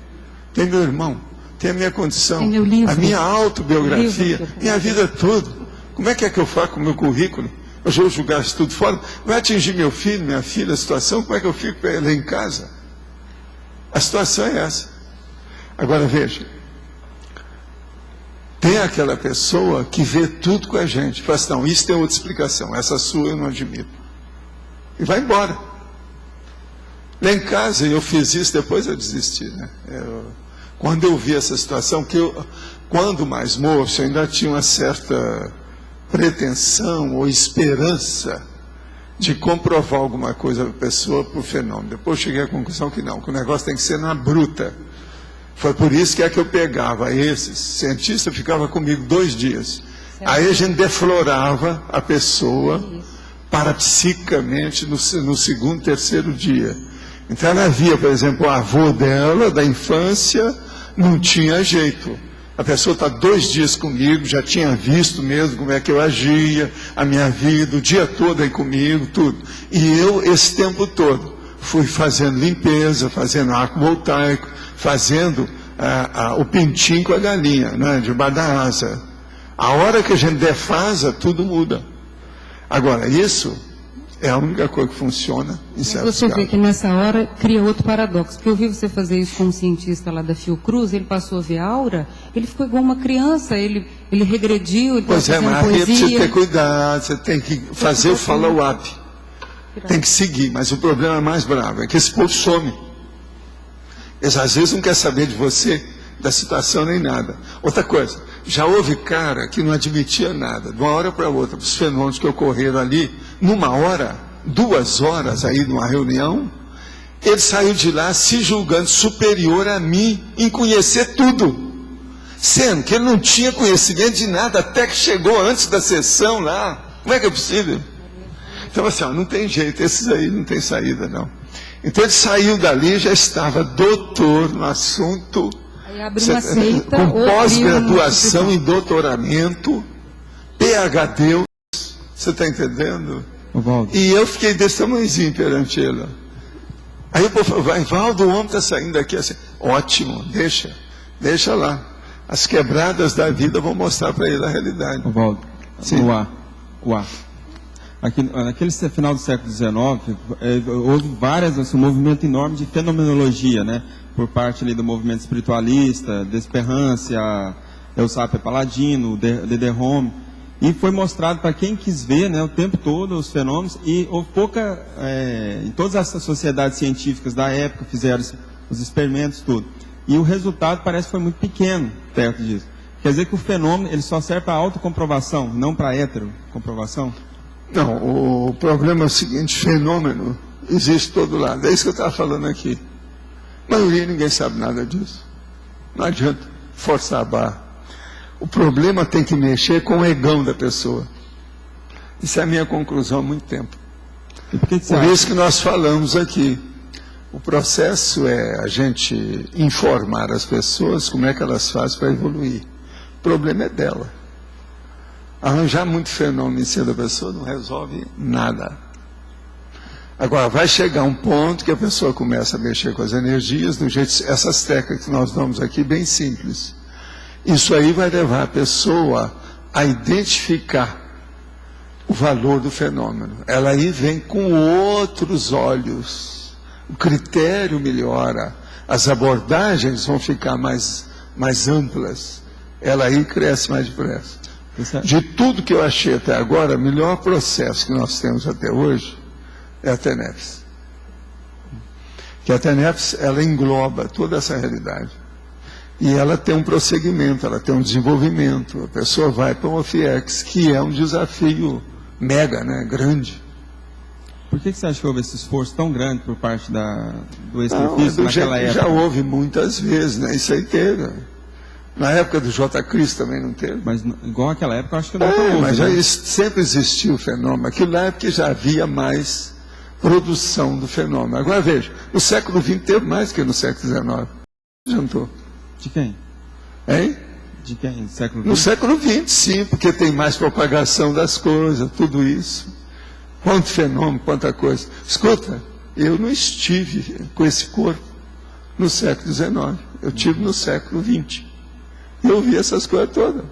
tenho meu irmão, tenho a minha condição, meu livro, a minha autobiografia, minha vida toda. Como é que eu faço com o meu currículo? Eu vou jogar isso tudo fora? Vai atingir meu filho, minha filha, a situação? Como é que eu fico lá em casa? A situação é essa. Agora veja, tem aquela pessoa que vê tudo com a gente, fala assim, não, isso tem outra explicação, essa sua eu não admito. E vai embora. Lá em casa, eu fiz isso, depois eu desisti, né? Quando eu vi essa situação, quando mais moço, eu ainda tinha uma certa pretensão ou esperança de comprovar alguma coisa da pessoa por fenômeno. Depois eu cheguei à conclusão que não, que o negócio tem que ser na bruta. Foi por isso que eu pegava esses cientistas, ficava comigo 2 dias. Aí a gente deflorava a pessoa parapsicamente no segundo, terceiro dia. Então ela via, por exemplo, o avô dela, da infância, não tinha jeito. A pessoa está 2 dias comigo, já tinha visto mesmo como é que eu agia, a minha vida, o dia todo aí comigo, tudo. E eu, esse tempo todo, fui fazendo limpeza, fazendo arco voltaico, fazendo o pintinho com a galinha, né, debaixo da asa. A hora que a gente defasa, tudo muda. Agora, isso é a única coisa que funciona em certos Você vê casos. que nessa hora cria outro paradoxo, porque eu vi você fazer isso com um cientista lá da Fiocruz, ele passou a ver aura, ele ficou igual uma criança, ele regrediu, ele Pois é, fazendo mas aí é poesia. preciso ter cuidado, você tem que fazer o follow-up. Tem que seguir, mas o problema é mais bravo, é que esse povo some. Eles às vezes não quer saber de você, da situação nem nada. Outra coisa, já houve cara que não admitia nada, de uma hora para outra, os fenômenos que ocorreram ali, numa hora, 2 horas aí numa reunião, ele saiu de lá se julgando superior a mim em conhecer tudo. Sendo que ele não tinha conhecimento de nada até que chegou antes da sessão lá. Como é que é possível? Então assim, não tem jeito, esses aí não tem saída não. Então ele saiu dali, já estava doutor no assunto, Aí abre uma seita, com ou cria pós-graduação em doutoramento, PhD, você está entendendo? E eu fiquei desse tamanhozinho perante ele. Aí o povo falou, vai, Valdo, o homem está saindo daqui assim. Ótimo, deixa lá. As quebradas da vida vão mostrar para ele a realidade. Valdo, Sim. o ar. Naquele final do século XIX, houve um movimento enorme de fenomenologia, né? Por parte ali do movimento espiritualista, Desperance, Eusapia Paladino, Diderot, e foi mostrado para quem quis ver, né, o tempo todo os fenômenos, e houve em todas as sociedades científicas da época fizeram os experimentos, tudo. E o resultado parece que foi muito pequeno perto disso. Quer dizer que o fenômeno ele só serve para autocomprovação, não para heterocomprovação? Não, o problema é o seguinte, fenômeno existe todo lado. É isso que eu estava falando aqui. A maioria ninguém sabe nada disso. Não adianta forçar a barra. O problema tem que mexer com o egão da pessoa. Isso é a minha conclusão há muito tempo. Por isso que nós falamos aqui. O processo é a gente informar as pessoas como é que elas fazem para evoluir. O problema é dela. Arranjar muito fenômeno em cima da pessoa não resolve nada. Agora, vai chegar um ponto que a pessoa começa a mexer com as energias, do jeito, essas técnicas que nós damos aqui, bem simples. Isso aí vai levar a pessoa a identificar o valor do fenômeno. Ela aí vem com outros olhos. O critério melhora. As abordagens vão ficar mais amplas. Ela aí cresce mais depressa. De tudo que eu achei até agora, o melhor processo que nós temos até hoje é a TENEPS. Que a TENEPS, ela engloba toda essa realidade. E ela tem um prosseguimento, ela tem um desenvolvimento. A pessoa vai para um OFIEX, que é um desafio mega, né, grande. Por que você acha que houve esse esforço tão grande por parte do ex-prefeito naquela época? Já houve muitas vezes, né? Isso aí teve. Na época do J. Cris também não teve. Mas igual àquela época, eu acho que não houve. Mas né? Sempre existiu o fenômeno. Aquilo lá é porque já havia mais produção do fenômeno. Agora veja, no século XX teve mais que no século XIX. Adiantou. De quem? Hein? De quem? No século XX? No século XX, sim, porque tem mais propagação das coisas, tudo isso. Quanto fenômeno, quanta coisa. Escuta, eu não estive com esse corpo no século XIX. Eu estive no século XX. E eu vi essas coisas todas.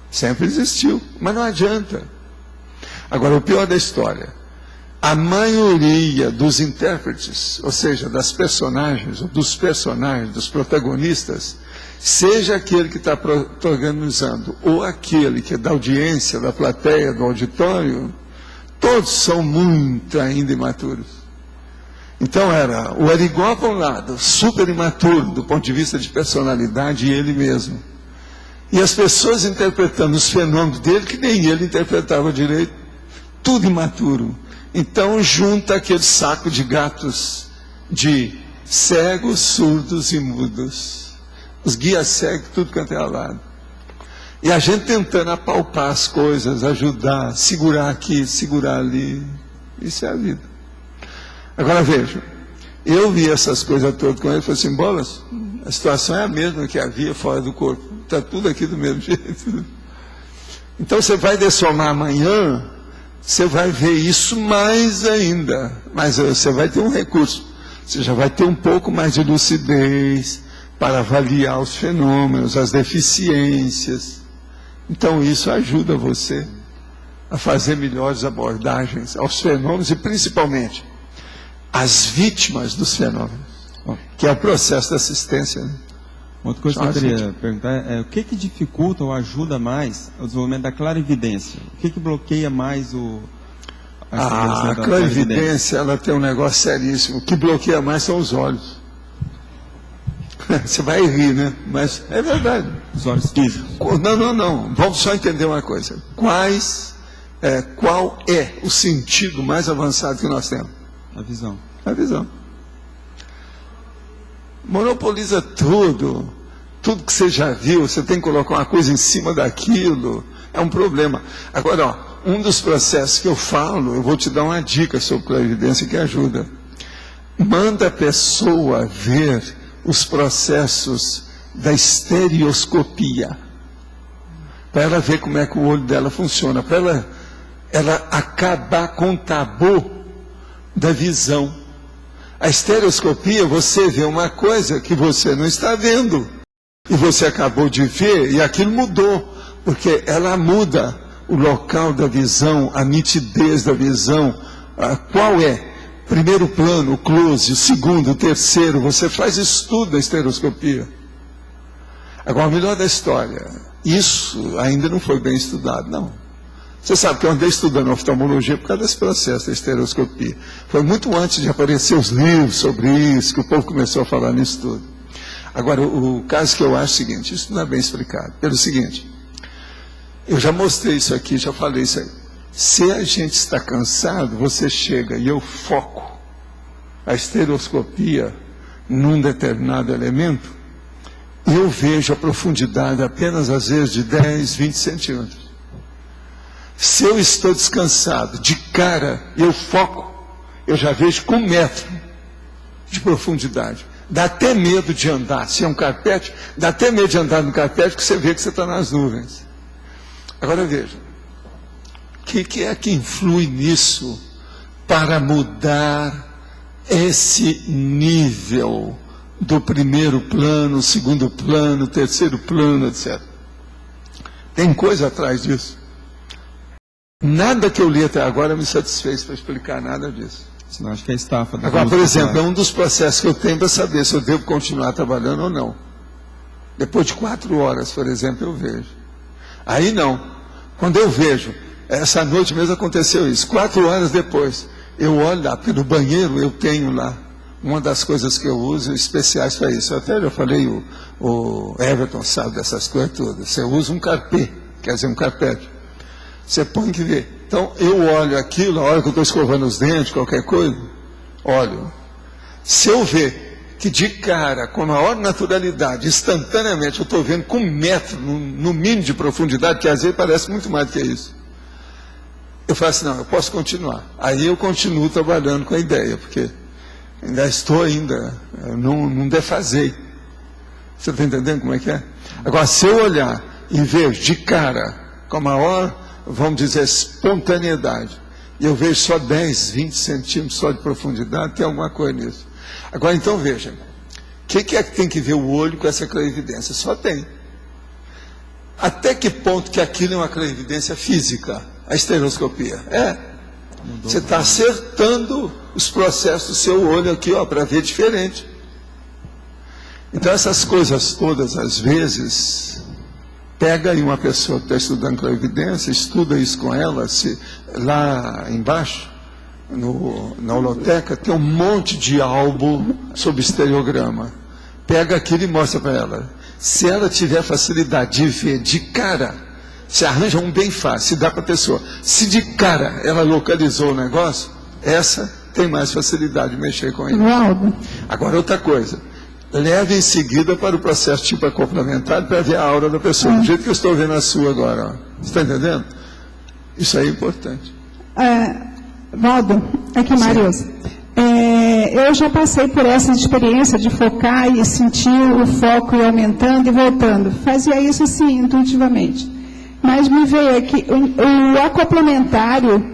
Sempre existiu, mas não adianta. Agora, o pior da história, a maioria dos intérpretes, ou seja, das personagens, ou dos personagens, dos protagonistas, seja aquele que está protagonizando, ou aquele que é da audiência, da plateia, do auditório, todos são muito ainda imaturos. Então era o Arigó para um lado, super imaturo do ponto de vista de personalidade, e ele mesmo. E as pessoas interpretando os fenômenos dele, que nem ele interpretava direito, tudo imaturo. Então junta aquele saco de gatos de cegos, surdos e mudos. Os guias cegos, tudo quanto é lado. E a gente tentando apalpar as coisas, ajudar, segurar aqui, segurar ali. Isso é a vida. Agora veja, eu vi essas coisas todas com ele e falei assim, Bolas, a situação é a mesma que havia fora do corpo. Está tudo aqui do mesmo jeito. Então você vai dessomar amanhã, você vai ver isso mais ainda. Mas você vai ter um recurso. Você já vai ter um pouco mais de lucidez para avaliar os fenômenos, as deficiências. Então isso ajuda você a fazer melhores abordagens aos fenômenos e principalmente as vítimas dos fenômenos, que é o processo da assistência. Né? Outra coisa que eu queria perguntar é o que dificulta ou ajuda mais o desenvolvimento da clarividência? O que bloqueia mais a clarividência? Ela tem um negócio seríssimo. O que bloqueia mais são os olhos. Você vai rir, né? Mas é verdade. Os olhos físicos? Não. Vamos só entender uma coisa. Qual é o sentido mais avançado que nós temos? A visão. A visão. Monopoliza tudo. Tudo que você já viu, você tem que colocar uma coisa em cima daquilo. É um problema. Agora, um dos processos que eu falo, eu vou te dar uma dica sobre clarividência que ajuda. Manda a pessoa ver os processos da estereoscopia. Para ela ver como é que o olho dela funciona. Para ela acabar com o tabu da visão. A estereoscopia, você vê uma coisa que você não está vendo. E você acabou de ver e aquilo mudou. Porque ela muda o local da visão, a nitidez da visão. Qual é? Primeiro plano, o close, o segundo, o terceiro. Você faz isso tudo na estereoscopia. Agora, o melhor da história, isso ainda não foi bem estudado, não. Você sabe que eu andei estudando oftalmologia por causa desse processo da estereoscopia. Foi muito antes de aparecer os livros sobre isso, que o povo começou a falar nisso tudo. Agora, o caso que eu acho é o seguinte, isso não é bem explicado. Pelo seguinte, eu já mostrei isso aqui, já falei isso aí. Se a gente está cansado, você chega e eu foco a estereoscopia num determinado elemento, eu vejo a profundidade apenas às vezes de 10, 20 centímetros. Se eu estou descansado, de cara, eu foco, eu já vejo com 1 metro de profundidade. Dá até medo de andar. Se é um carpete, dá até medo de andar no carpete, porque você vê que você está nas nuvens. Agora veja, o que é que influi nisso para mudar esse nível do primeiro plano, segundo plano, terceiro plano, etc. Tem coisa atrás disso. Nada que eu li até agora me satisfez para explicar nada disso. Senão acho que é estafa. Agora, por exemplo, é um dos processos que eu tenho para saber se eu devo continuar trabalhando ou não. Depois de 4 horas, por exemplo, eu vejo. Aí não. Quando eu vejo, essa noite mesmo aconteceu isso, 4 horas depois, eu olho lá, porque no banheiro eu tenho lá uma das coisas que eu uso especiais para isso. Eu até já falei, o Everton sabe dessas coisas todas. Você usa um carpê, quer dizer, um carpete. Você põe que ver. Então, eu olho aquilo, a hora que eu estou escovando os dentes, qualquer coisa, olho. Se eu ver que de cara, com a maior naturalidade, instantaneamente, eu estou vendo com 1 metro, no mínimo de profundidade, que às vezes parece muito mais do que isso, eu falo assim, não, eu posso continuar. Aí eu continuo trabalhando com a ideia, porque ainda estou não defasei. Você está entendendo como é que é? Agora, se eu olhar e ver de cara, com a maior, vamos dizer, espontaneidade, e eu vejo só 10, 20 centímetros só de profundidade, tem alguma coisa nisso. Agora, então, veja, o que é que tem que ver o olho com essa clarividência? Só tem. Até que ponto que aquilo é uma clarividência física? A estereoscopia. Você está acertando os processos do seu olho aqui, para ver diferente. Então, essas coisas todas, às vezes, pega aí uma pessoa que está estudando clarividência, estuda isso com ela, lá embaixo, na holoteca, tem um monte de álbum sobre estereograma. Pega aquilo e mostra para ela. Se ela tiver facilidade de ver de cara, se arranja um bem fácil, se dá para a pessoa. Se de cara ela localizou o negócio, essa tem mais facilidade de mexer com ele. Valdo. Agora, outra coisa. Leve em seguida para o processo tipo acoplamento para ver a aura da pessoa. Do jeito que eu estou vendo a sua agora. Ó. Você está entendendo? Isso aí é importante. Valdo, aqui Mariusa. Eu já passei por essa experiência de focar e sentir o foco ir aumentando e voltando. Fazia isso assim, intuitivamente. Mas me veio aqui, o acoplamentário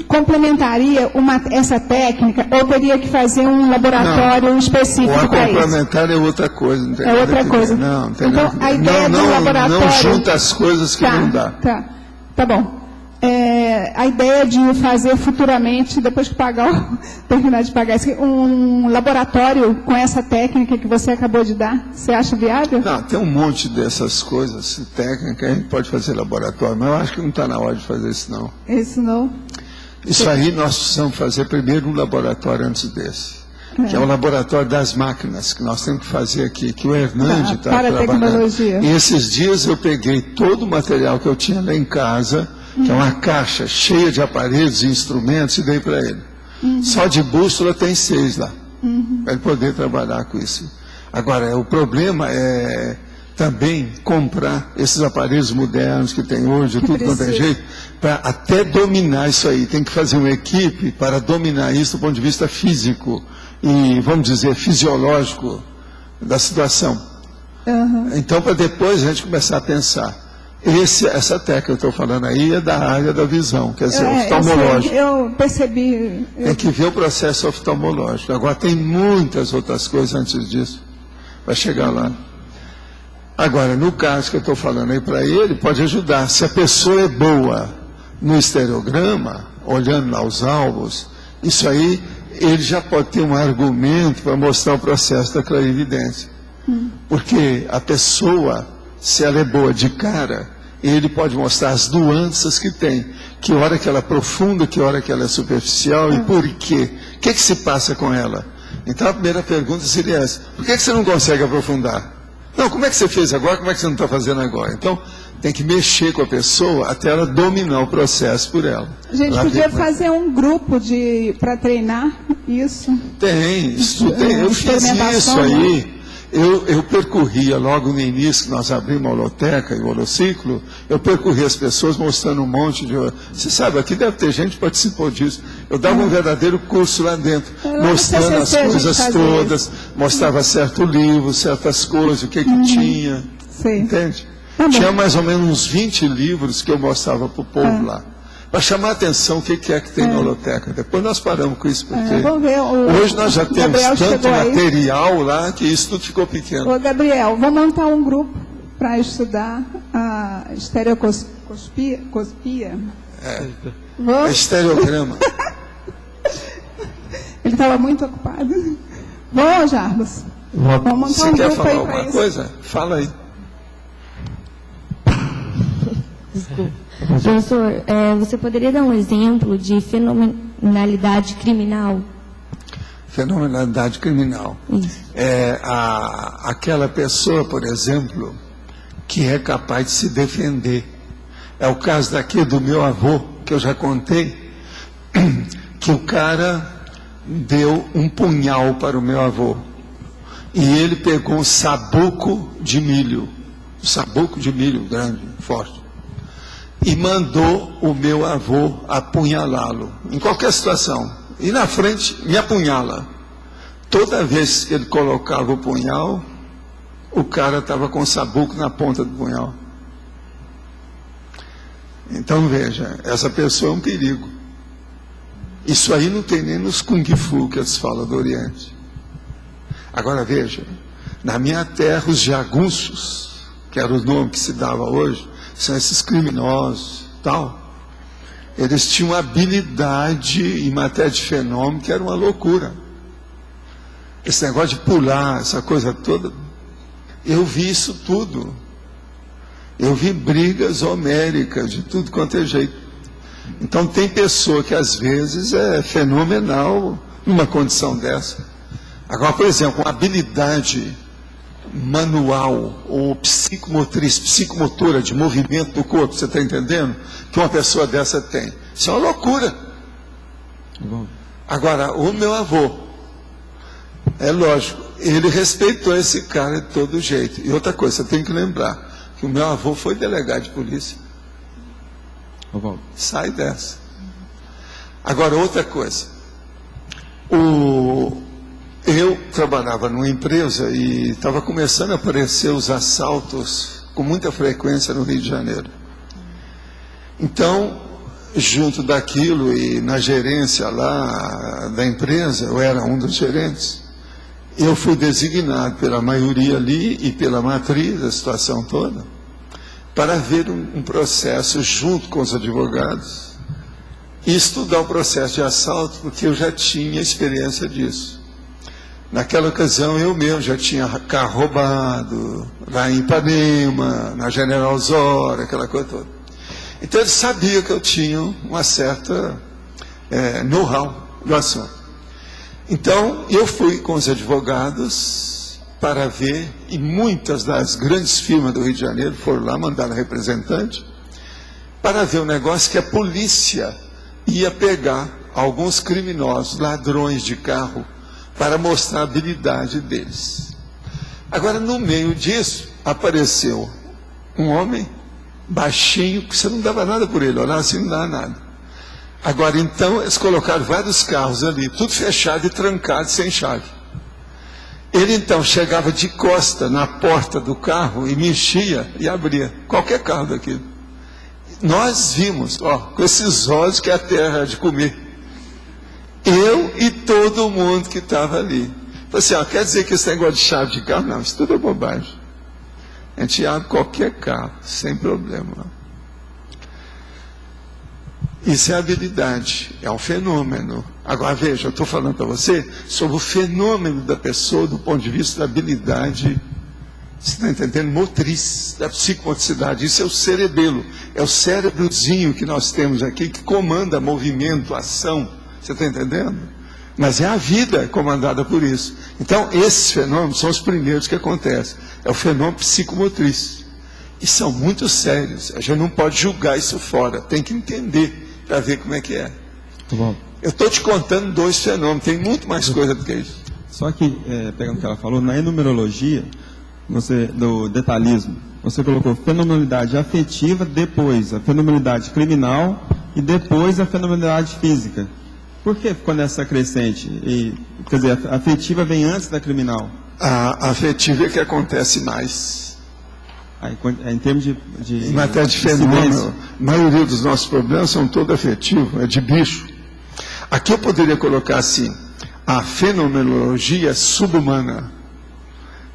complementaria essa técnica ou teria que fazer um laboratório específico para isso? O complementar é outra coisa. Não tem outra coisa. Não, tem então, a ideia do laboratório... Não junta as coisas que não dá. Tá bom. A ideia de fazer futuramente, depois que terminar de pagar, um laboratório com essa técnica que você acabou de dar, você acha viável? Não, tem um monte dessas coisas, técnica, a gente pode fazer laboratório, mas eu acho que não está na hora de fazer isso não. Isso não? Isso aí nós precisamos fazer primeiro um laboratório antes desse, que é o laboratório das máquinas, que nós temos que fazer aqui, que o Hernandes está trabalhando. Tecnologia. E esses dias eu peguei todo o material que eu tinha lá em casa, que é uma caixa cheia de aparelhos e instrumentos, e dei para ele. Só de bússola tem 6 lá, para ele poder trabalhar com isso. Agora, o problema é também comprar esses aparelhos modernos que tem hoje, tudo quanto é jeito, para até dominar isso aí. Tem que fazer uma equipe para dominar isso do ponto de vista físico e, vamos dizer, fisiológico da situação. Então, para depois a gente começar a pensar. Essa técnica que eu estou falando aí é da área da visão, quer dizer, oftalmológica. Eu percebi. Tem que ver o processo oftalmológico. Agora, tem muitas outras coisas antes disso, para chegar lá. Agora, no caso que eu estou falando aí para ele, pode ajudar. Se a pessoa é boa no estereograma, olhando lá os alvos, isso aí, ele já pode ter um argumento para mostrar o processo da clarividência. Porque a pessoa, se ela é boa de cara, ele pode mostrar as nuances que tem. Que hora que ela é profunda, que hora que ela é superficial e por quê. O que se passa com ela? Então a primeira pergunta seria essa. Por que você não consegue aprofundar? Não, como é que você fez agora, como é que você não está fazendo agora? Então, tem que mexer com a pessoa até ela dominar o processo por ela. A gente podia fazer um grupo para treinar isso? Eu fiz isso aí. Eu percorria, logo no início, que nós abrimos a holoteca e o holociclo, eu percorria as pessoas mostrando um monte de... Você sabe, aqui deve ter gente que participou disso. Eu dava um verdadeiro curso lá dentro, mostrando as coisas todas, mostrava certo livro, certas coisas, o que tinha. Sim. Entende? Tá Tinha mais ou menos uns 20 livros que eu mostrava para o povo lá. Para chamar a atenção o que é que tem na holoteca. Depois nós paramos com isso, porque vamos ver, hoje nós já temos Gabriel tanto chegou aí. material lá que isso tudo ficou pequeno. Ô, Gabriel, vou montar um grupo para estudar a estereoscopia. É estereograma. Ele estava muito ocupado. Vamos, Jarbas. Vamos montar Você um quer grupo falar aí para alguma isso. coisa? Fala aí. Professor, você poderia dar um exemplo de fenomenalidade criminal? Fenomenalidade criminal. Isso. Aquela pessoa, por exemplo, que é capaz de se defender. É o caso daqui do meu avô, que eu já contei, que o cara deu um punhal para o meu avô. E ele pegou um sabuco de milho grande, forte, e mandou o meu avô apunhalá-lo, em qualquer situação. E na frente, me apunhala. Toda vez que ele colocava o punhal, o cara estava com o sabuco na ponta do punhal. Então veja, essa pessoa é um perigo. Isso aí não tem nem nos Kung Fu que eles falam do Oriente. Agora veja, na minha terra os jagunços, que era o nome que se dava hoje, são esses criminosos, tal. Eles tinham habilidade em matéria de fenômeno que era uma loucura. Esse negócio de pular, essa coisa toda, eu vi isso tudo. Eu vi brigas homéricas de tudo quanto é jeito. Então tem pessoa que às vezes é fenomenal numa condição dessa. Agora, por exemplo, uma habilidade manual ou psicomotriz, psicomotora de movimento do corpo, você está entendendo? Que uma pessoa dessa tem. Isso é uma loucura. Agora, o meu avô, é lógico, ele respeitou esse cara de todo jeito. E outra coisa, você tem que lembrar que o meu avô foi delegado de polícia. Sai dessa. Agora, outra coisa. Eu trabalhava numa empresa e estava começando a aparecer os assaltos com muita frequência no Rio de Janeiro. Então, junto daquilo e na gerência lá da empresa, eu era um dos gerentes, eu fui designado pela maioria ali e pela matriz da situação toda para ver um processo junto com os advogados e estudar o processo de assalto, porque eu já tinha experiência disso. Naquela ocasião, eu mesmo já tinha carro roubado, lá em Ipanema, na General Osório, aquela coisa toda. Então, ele sabia que eu tinha uma certa know-how do assunto. Então, eu fui com os advogados para ver, e muitas das grandes firmas do Rio de Janeiro foram lá, mandaram representante, para ver o negócio que a polícia ia pegar alguns criminosos, ladrões de carro, para mostrar a habilidade deles. Agora, no meio disso, apareceu um homem baixinho, que você não dava nada por ele, olhar assim não dava nada. Agora, então, eles colocaram vários carros ali, tudo fechado e trancado, sem chave. Ele, então, chegava de costa na porta do carro e mexia e abria qualquer carro daquilo. Nós vimos, com esses olhos que é a terra de comer. Eu e todo mundo que estava ali. Falei assim, quer dizer que esse negócio de chave de carro? Não, isso tudo é bobagem. A gente abre qualquer carro, sem problema. Isso é habilidade, é um fenômeno. Agora veja, eu estou falando para você sobre o fenômeno da pessoa do ponto de vista da habilidade, você está entendendo? Motriz, da psicomotricidade. Isso é o cerebelo, é o cérebrozinho que nós temos aqui que comanda movimento, ação. Você está entendendo? Mas é a vida comandada por isso. Então, esses fenômenos são os primeiros que acontecem. É o fenômeno psicomotriz. E são muito sérios. A gente não pode julgar isso fora. Tem que entender para ver como é que é. Eu estou te contando 2 fenômenos. Tem muito mais coisa do que isso. Só que, pegando o que ela falou, na enumerologia, do detalhismo, você colocou fenomenalidade afetiva, depois a fenomenalidade criminal e depois a fenomenalidade física. Por que ficou nessa crescente? Quer dizer, a afetiva vem antes da criminal. A afetiva é que acontece mais. Em termos de em matéria de fenômeno, a maioria dos nossos problemas são todos afetivos, é de bicho. Aqui eu poderia colocar assim, a fenomenologia subhumana.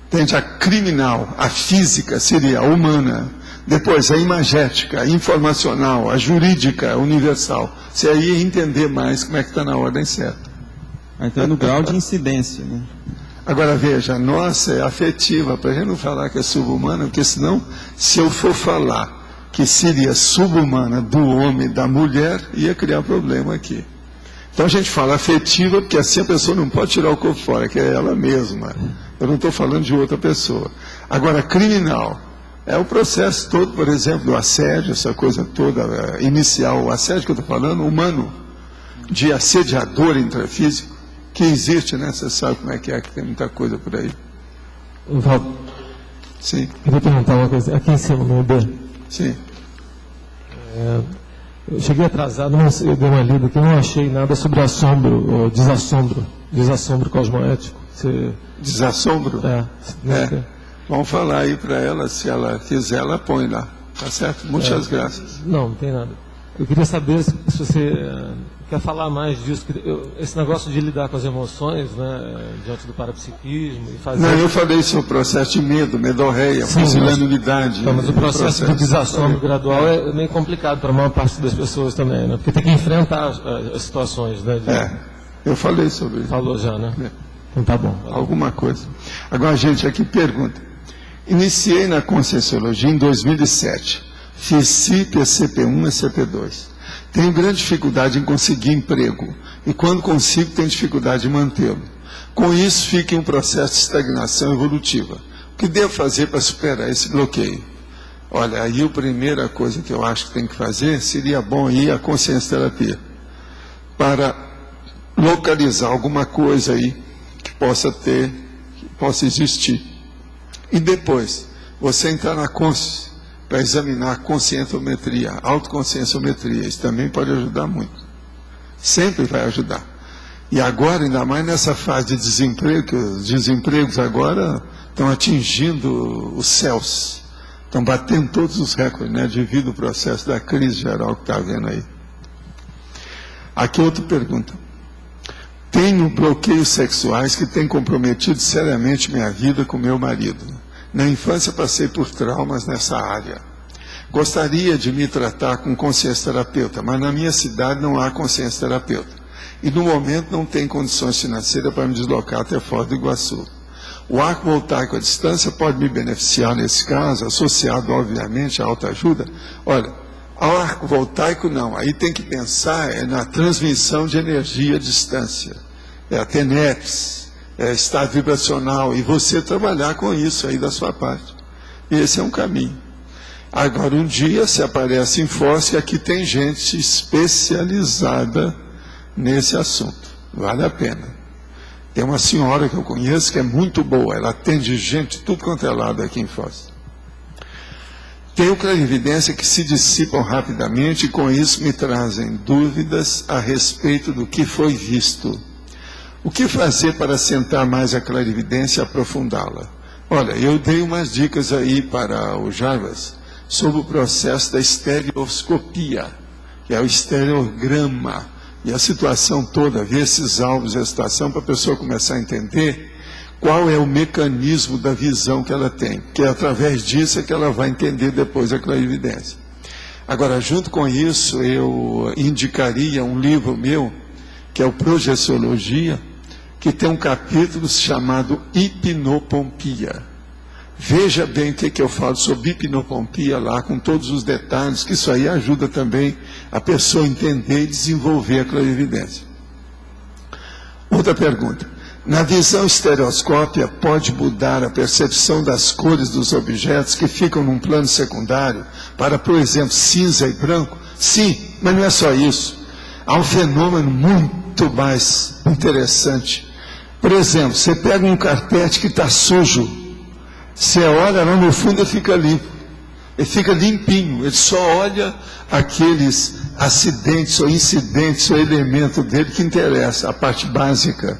Entende? A criminal, a física seria a humana. Depois a imagética, a informacional, a jurídica, a universal. Você aí ia entender mais como é que está na ordem certa. Então é no grau de incidência, né? Agora veja, a nossa é afetiva, para a gente não falar que é subhumana, porque senão, se eu for falar que seria subhumana do homem e da mulher, ia criar problema aqui. Então a gente fala afetiva, porque assim a pessoa não pode tirar o corpo fora, que é ela mesma. Eu não estou falando de outra pessoa. Agora, criminal, é o processo todo, por exemplo, do assédio, essa coisa toda inicial, o assédio que eu estou falando, humano, de assediador intrafísico, que existe, né? Você sabe como é que tem muita coisa por aí. Valdo. Sim. Queria perguntar uma coisa, aqui em cima, no B. Sim. Eu cheguei atrasado, mas eu dei uma lida aqui, não achei nada sobre assombro, ou desassombro cosmoético. Desassombro? É. Vamos falar aí para ela, se ela quiser, ela põe lá. Tá certo? Muitas graças. Não tem nada. Eu queria saber se você quer falar mais disso, esse negócio de lidar com as emoções, né, diante do parapsiquismo. E fazer... Não, eu falei sobre o processo de medo, medorreia, pusilanimidade. Mas o processo do desassombro gradual é meio complicado para a maior parte das pessoas também, né? Porque tem que enfrentar as situações, né? Eu falei sobre isso. Falou já, né? Então tá bom. Alguma coisa. Agora, gente, aqui pergunta. Iniciei na Conscienciologia em 2007. Fiz CIP, ECP1 e ECP2. Tenho grande dificuldade em conseguir emprego. E quando consigo, tenho dificuldade em mantê-lo. Com isso, fico em um processo de estagnação evolutiva. O que devo fazer para superar esse bloqueio? Olha, aí a primeira coisa que eu acho que tem que fazer seria bom ir à consciência terapia. Para localizar alguma coisa aí que possa existir. E depois, você entrar na consciência para examinar a conscientometria, a autoconscienciometria. Isso também pode ajudar muito. Sempre vai ajudar. E agora, ainda mais nessa fase de desemprego, que os desempregos agora estão atingindo os céus. Estão batendo todos os recordes, né, devido ao processo da crise geral que está havendo aí. Aqui outra pergunta. Tenho bloqueios sexuais que têm comprometido seriamente minha vida com meu marido. Na infância passei por traumas nessa área. Gostaria de me tratar com consciência terapeuta, mas na minha cidade não há consciência terapeuta. E no momento não tem condições financeiras para me deslocar até Foz do Iguaçu. O arco voltaico à distância pode me beneficiar nesse caso, associado obviamente à autoajuda? Olha, ao arco voltaico não, aí tem que pensar na transmissão de energia à distância. A TENEPS, estado vibracional, e você trabalhar com isso aí da sua parte. Esse é um caminho. Agora, um dia se aparece em Foz que aqui tem gente especializada nesse assunto. Vale a pena. Tem uma senhora que eu conheço que é muito boa, ela atende gente de tudo quanto é lado aqui em Foz. Tenho clarividência que se dissipam rapidamente e com isso me trazem dúvidas a respeito do que foi visto. O que fazer para assentar mais a clarividência e aprofundá-la? Olha, eu dei umas dicas aí para o Jarbas sobre o processo da estereoscopia, que é o estereograma, e a situação toda, ver esses alvos e a situação para a pessoa começar a entender qual é o mecanismo da visão que ela tem, que é através disso é que ela vai entender depois a clarividência. Agora, junto com isso, eu indicaria um livro meu, que é o Projeciologia, que tem um capítulo chamado Hipnopompia. Veja bem o que eu falo sobre hipnopompia lá, com todos os detalhes, que isso aí ajuda também a pessoa a entender e desenvolver a clarividência. Outra pergunta. Na visão estereoscópia, pode mudar a percepção das cores dos objetos que ficam num plano secundário para, por exemplo, cinza e branco? Sim, mas não é só isso. Há um fenômeno muito mais interessante. Por exemplo, você pega um carpete que está sujo, você olha lá no fundo e fica limpo. Ele fica limpinho, ele só olha aqueles acidentes ou incidentes ou elementos dele que interessa, a parte básica.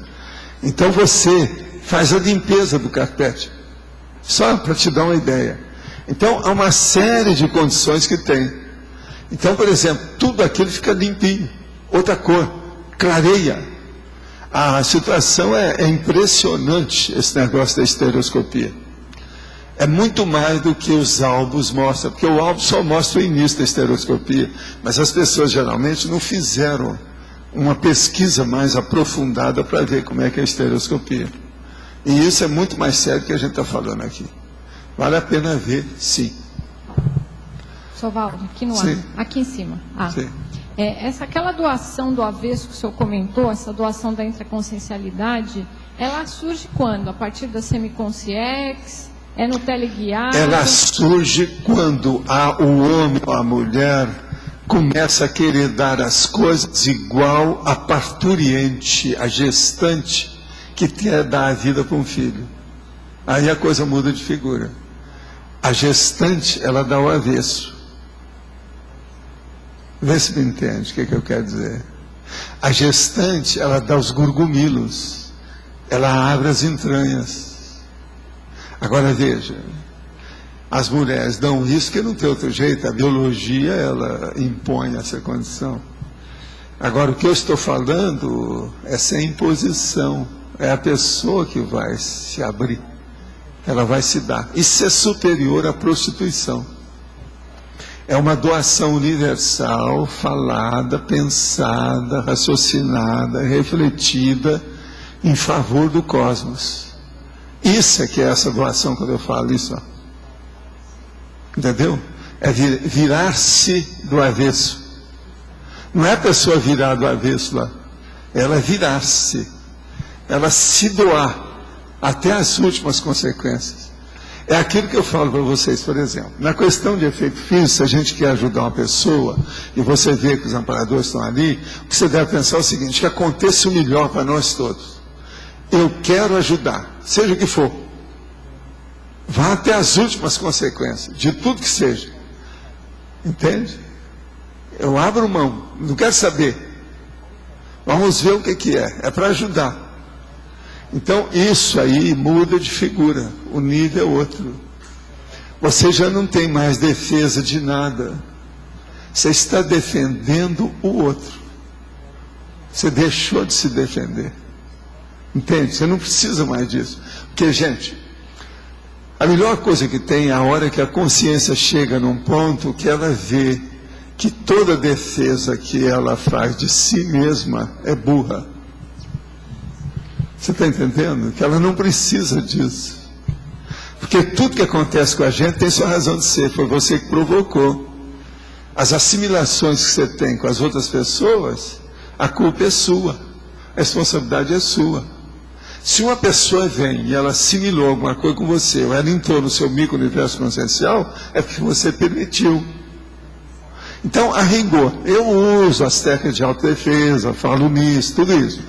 Então você faz a limpeza do carpete, só para te dar uma ideia. Então há uma série de condições que tem. Então, por exemplo, tudo aquilo fica limpinho, outra cor, clareia. A situação é impressionante, esse negócio da estereoscopia. É muito mais do que os álbuns mostram, porque o álbum só mostra o início da estereoscopia, mas as pessoas geralmente não fizeram uma pesquisa mais aprofundada para ver como é que é a estereoscopia. E isso é muito mais sério do que a gente está falando aqui. Vale a pena ver, sim. Sr. Valdo, aqui no ar, Sim. aqui em cima. Sim. Aquela doação do avesso que o senhor comentou, essa doação da intraconsciencialidade, ela surge quando? A partir da semiconsciex? É no teleguiado? Ela surge quando o homem ou a mulher começa a querer dar as coisas igual a parturiente, a gestante, que quer dar a vida para um filho. Aí a coisa muda de figura. A gestante, ela dá o avesso. Vê se me entende o que eu quero dizer. A gestante, ela dá os gurgumilos. Ela abre as entranhas. Agora veja, as mulheres dão isso que não tem outro jeito, a biologia ela impõe essa condição. Agora o que eu estou falando é sem imposição, é a pessoa que vai se abrir, ela vai se dar. Isso é superior à prostituição. É uma doação universal, falada, pensada, raciocinada, refletida em favor do cosmos. Isso é que é essa doação, quando eu falo isso. Ó. Entendeu? É virar-se do avesso. Não é a pessoa virar do avesso lá. Ela é virar-se. Ela se doar até as últimas consequências. É aquilo que eu falo para vocês, por exemplo. Na questão de efeito físico, se a gente quer ajudar uma pessoa, e você vê que os amparadores estão ali, o que você deve pensar é o seguinte, que aconteça o melhor para nós todos. Eu quero ajudar, seja o que for. Vá até as últimas consequências, de tudo que seja. Entende? Eu abro mão, não quero saber. Vamos ver o que é. É para ajudar. Então, isso aí muda de figura. O nível é outro. Você já não tem mais defesa de nada. Você está defendendo o outro. Você deixou de se defender. Entende? Você não precisa mais disso. Porque, gente, a melhor coisa que tem é a hora que a consciência chega num ponto que ela vê que toda defesa que ela faz de si mesma é burra. Você está entendendo? Que ela não precisa disso. Porque tudo que acontece com a gente tem sua razão de ser. Foi você que provocou. As assimilações que você tem com as outras pessoas, a culpa é sua. A responsabilidade é sua. Se uma pessoa vem e ela assimilou alguma coisa com você, ou ela entrou no seu micro-universo consciencial, é porque você permitiu. Então, a rigor, eu uso as técnicas de autodefesa, falo nisso, tudo isso.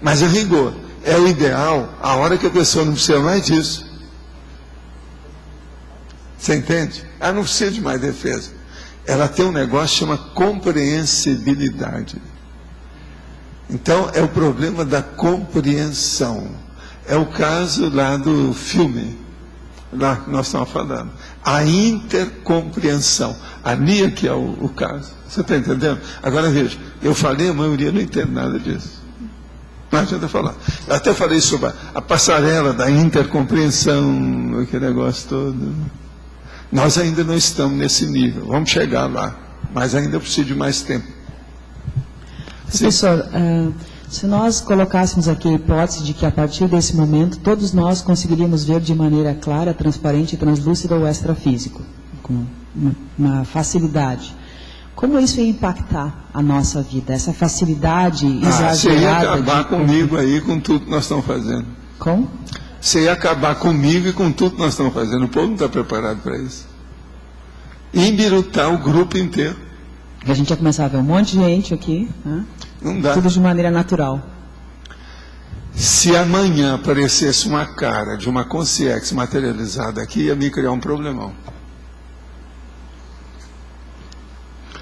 Mas a rigor, é o ideal, a hora que a pessoa não precisa mais disso. Você entende? Ela não precisa de mais defesa. Ela tem um negócio que chama compreensibilidade. Então, é o problema da compreensão. É o caso lá do filme, lá que nós estamos falando. A intercompreensão. Ali é que é o caso. Você está entendendo? Agora veja, eu falei, a maioria não entende nada disso. Não adianta falar. Eu até falei sobre a passarela da intercompreensão, aquele negócio todo. Nós ainda não estamos nesse nível. Vamos chegar lá. Mas ainda precisa de mais tempo. Professor, se nós colocássemos aqui a hipótese de que a partir desse momento todos nós conseguiríamos ver de maneira clara, transparente, translúcida o extrafísico, com uma facilidade, como isso ia impactar a nossa vida? Essa facilidade exagerada? Você ia acabar comigo aí com tudo que nós estamos fazendo. Como? Você ia acabar comigo e com tudo que nós estamos fazendo. O povo não está preparado para isso. E embirutar o grupo inteiro. A gente ia começar a ver um monte de gente aqui, né? Não dá. Tudo de maneira natural. Se amanhã aparecesse uma cara de uma consciência materializada aqui, ia me criar um problemão.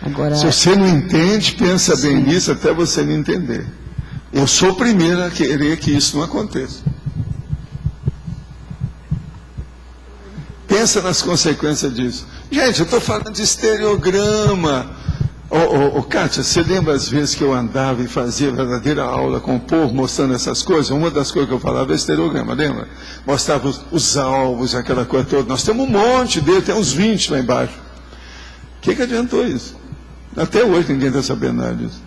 Agora, se você não entende, pensa bem nisso até você me entender. Eu sou o primeiro a querer que isso não aconteça. Pensa nas consequências disso. Gente, eu estou falando de estereograma. Kátia, você lembra as vezes que eu andava e fazia verdadeira aula com o povo, mostrando essas coisas? Uma das coisas que eu falava é estereograma, lembra? Mostrava os alvos, aquela coisa toda. Nós temos um monte dele, tem uns 20 lá embaixo. O que adiantou isso? Até hoje ninguém está sabendo nada disso.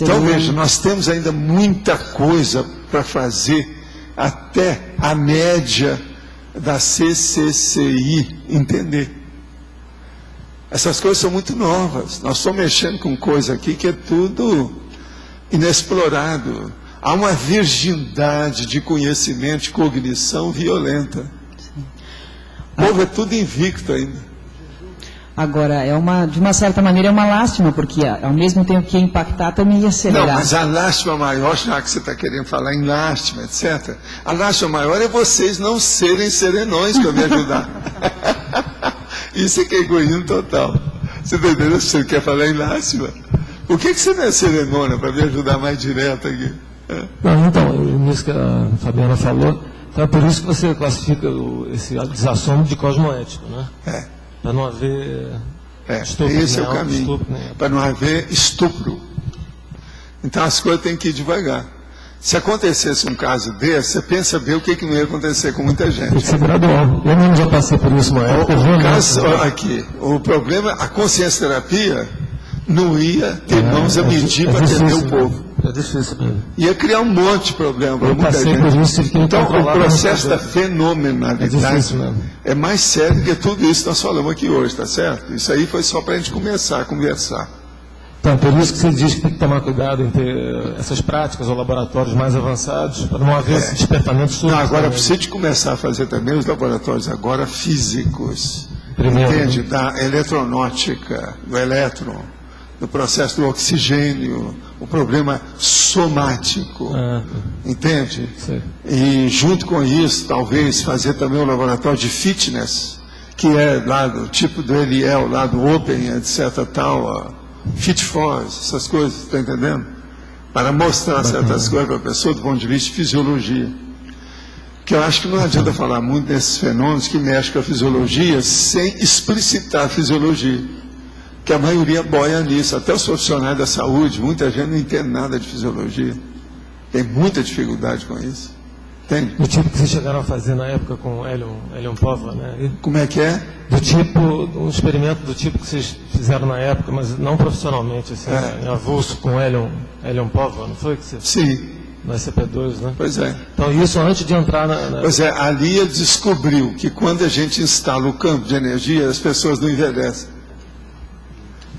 Então, veja, nós temos ainda muita coisa para fazer até a média da CCCI entender. Essas coisas são muito novas. Nós estamos mexendo com coisa aqui que é tudo inexplorado. Há uma virgindade de conhecimento, de cognição violenta. O povo é tudo invicto ainda. Agora, de uma certa maneira, é uma lástima, porque ao mesmo tempo que ia impactar, também ia acelerar. Não, mas a lástima maior, já que você está querendo falar em lástima, etc., a lástima maior é vocês não serem serenões para me ajudar. Isso é que é egoísmo total. Você está entendendo? Você quer falar em lástima? Por que você não é serenona para me ajudar mais direto aqui? Não, então, nisso que a Fabiana falou, então é por isso que você classifica esse desassomo de cosmoético, né? Para não haver estupro. Esse é o caminho. Para não haver estupro. Então as coisas têm que ir devagar. Se acontecesse um caso desse, você pensa bem o que não ia acontecer com muita gente. Tem que ser gradual. Eu mesmo já passei por isso uma época. O problema, a consciência terapia não ia ter mãos a medir para atender o povo. É difícil mesmo. Ia criar um monte de problema para muita gente. Então, o processo da fenomenalidade é mais sério que tudo isso que nós falamos aqui hoje, tá certo? Isso aí foi só para a gente começar a conversar. Então, por isso que você diz que tem que tomar cuidado em ter essas práticas ou laboratórios mais avançados, para não haver esse despertamento súbito. Agora, precisa de começar a fazer também os laboratórios agora físicos. Primeiro, entende? Da eletronáutica, do elétron, do processo do oxigênio, o problema somático, entende? Sim. E junto com isso, talvez fazer também um laboratório de fitness, que é lá do tipo do Eliel, lá do Open, etc. tal, Fit Force, essas coisas, está entendendo? Para mostrar certas coisas para a pessoa do ponto de vista de fisiologia. Que eu acho que não adianta falar muito desses fenômenos que mexem com a fisiologia sem explicitar a fisiologia. Que a maioria boia nisso, até os profissionais da saúde, muita gente não entende nada de fisiologia. Tem muita dificuldade com isso. Entende? Do tipo que vocês chegaram a fazer na época com Helium Pova, né? Como é que é? Do tipo, um experimento do tipo que vocês fizeram na época, mas não profissionalmente, assim, em avulso com Helium Pova, não foi que você... Sim. Na SCP-2, né? Pois é. Então isso antes de entrar na... Pois é, ali ele descobriu que quando a gente instala o campo de energia, as pessoas não envelhecem.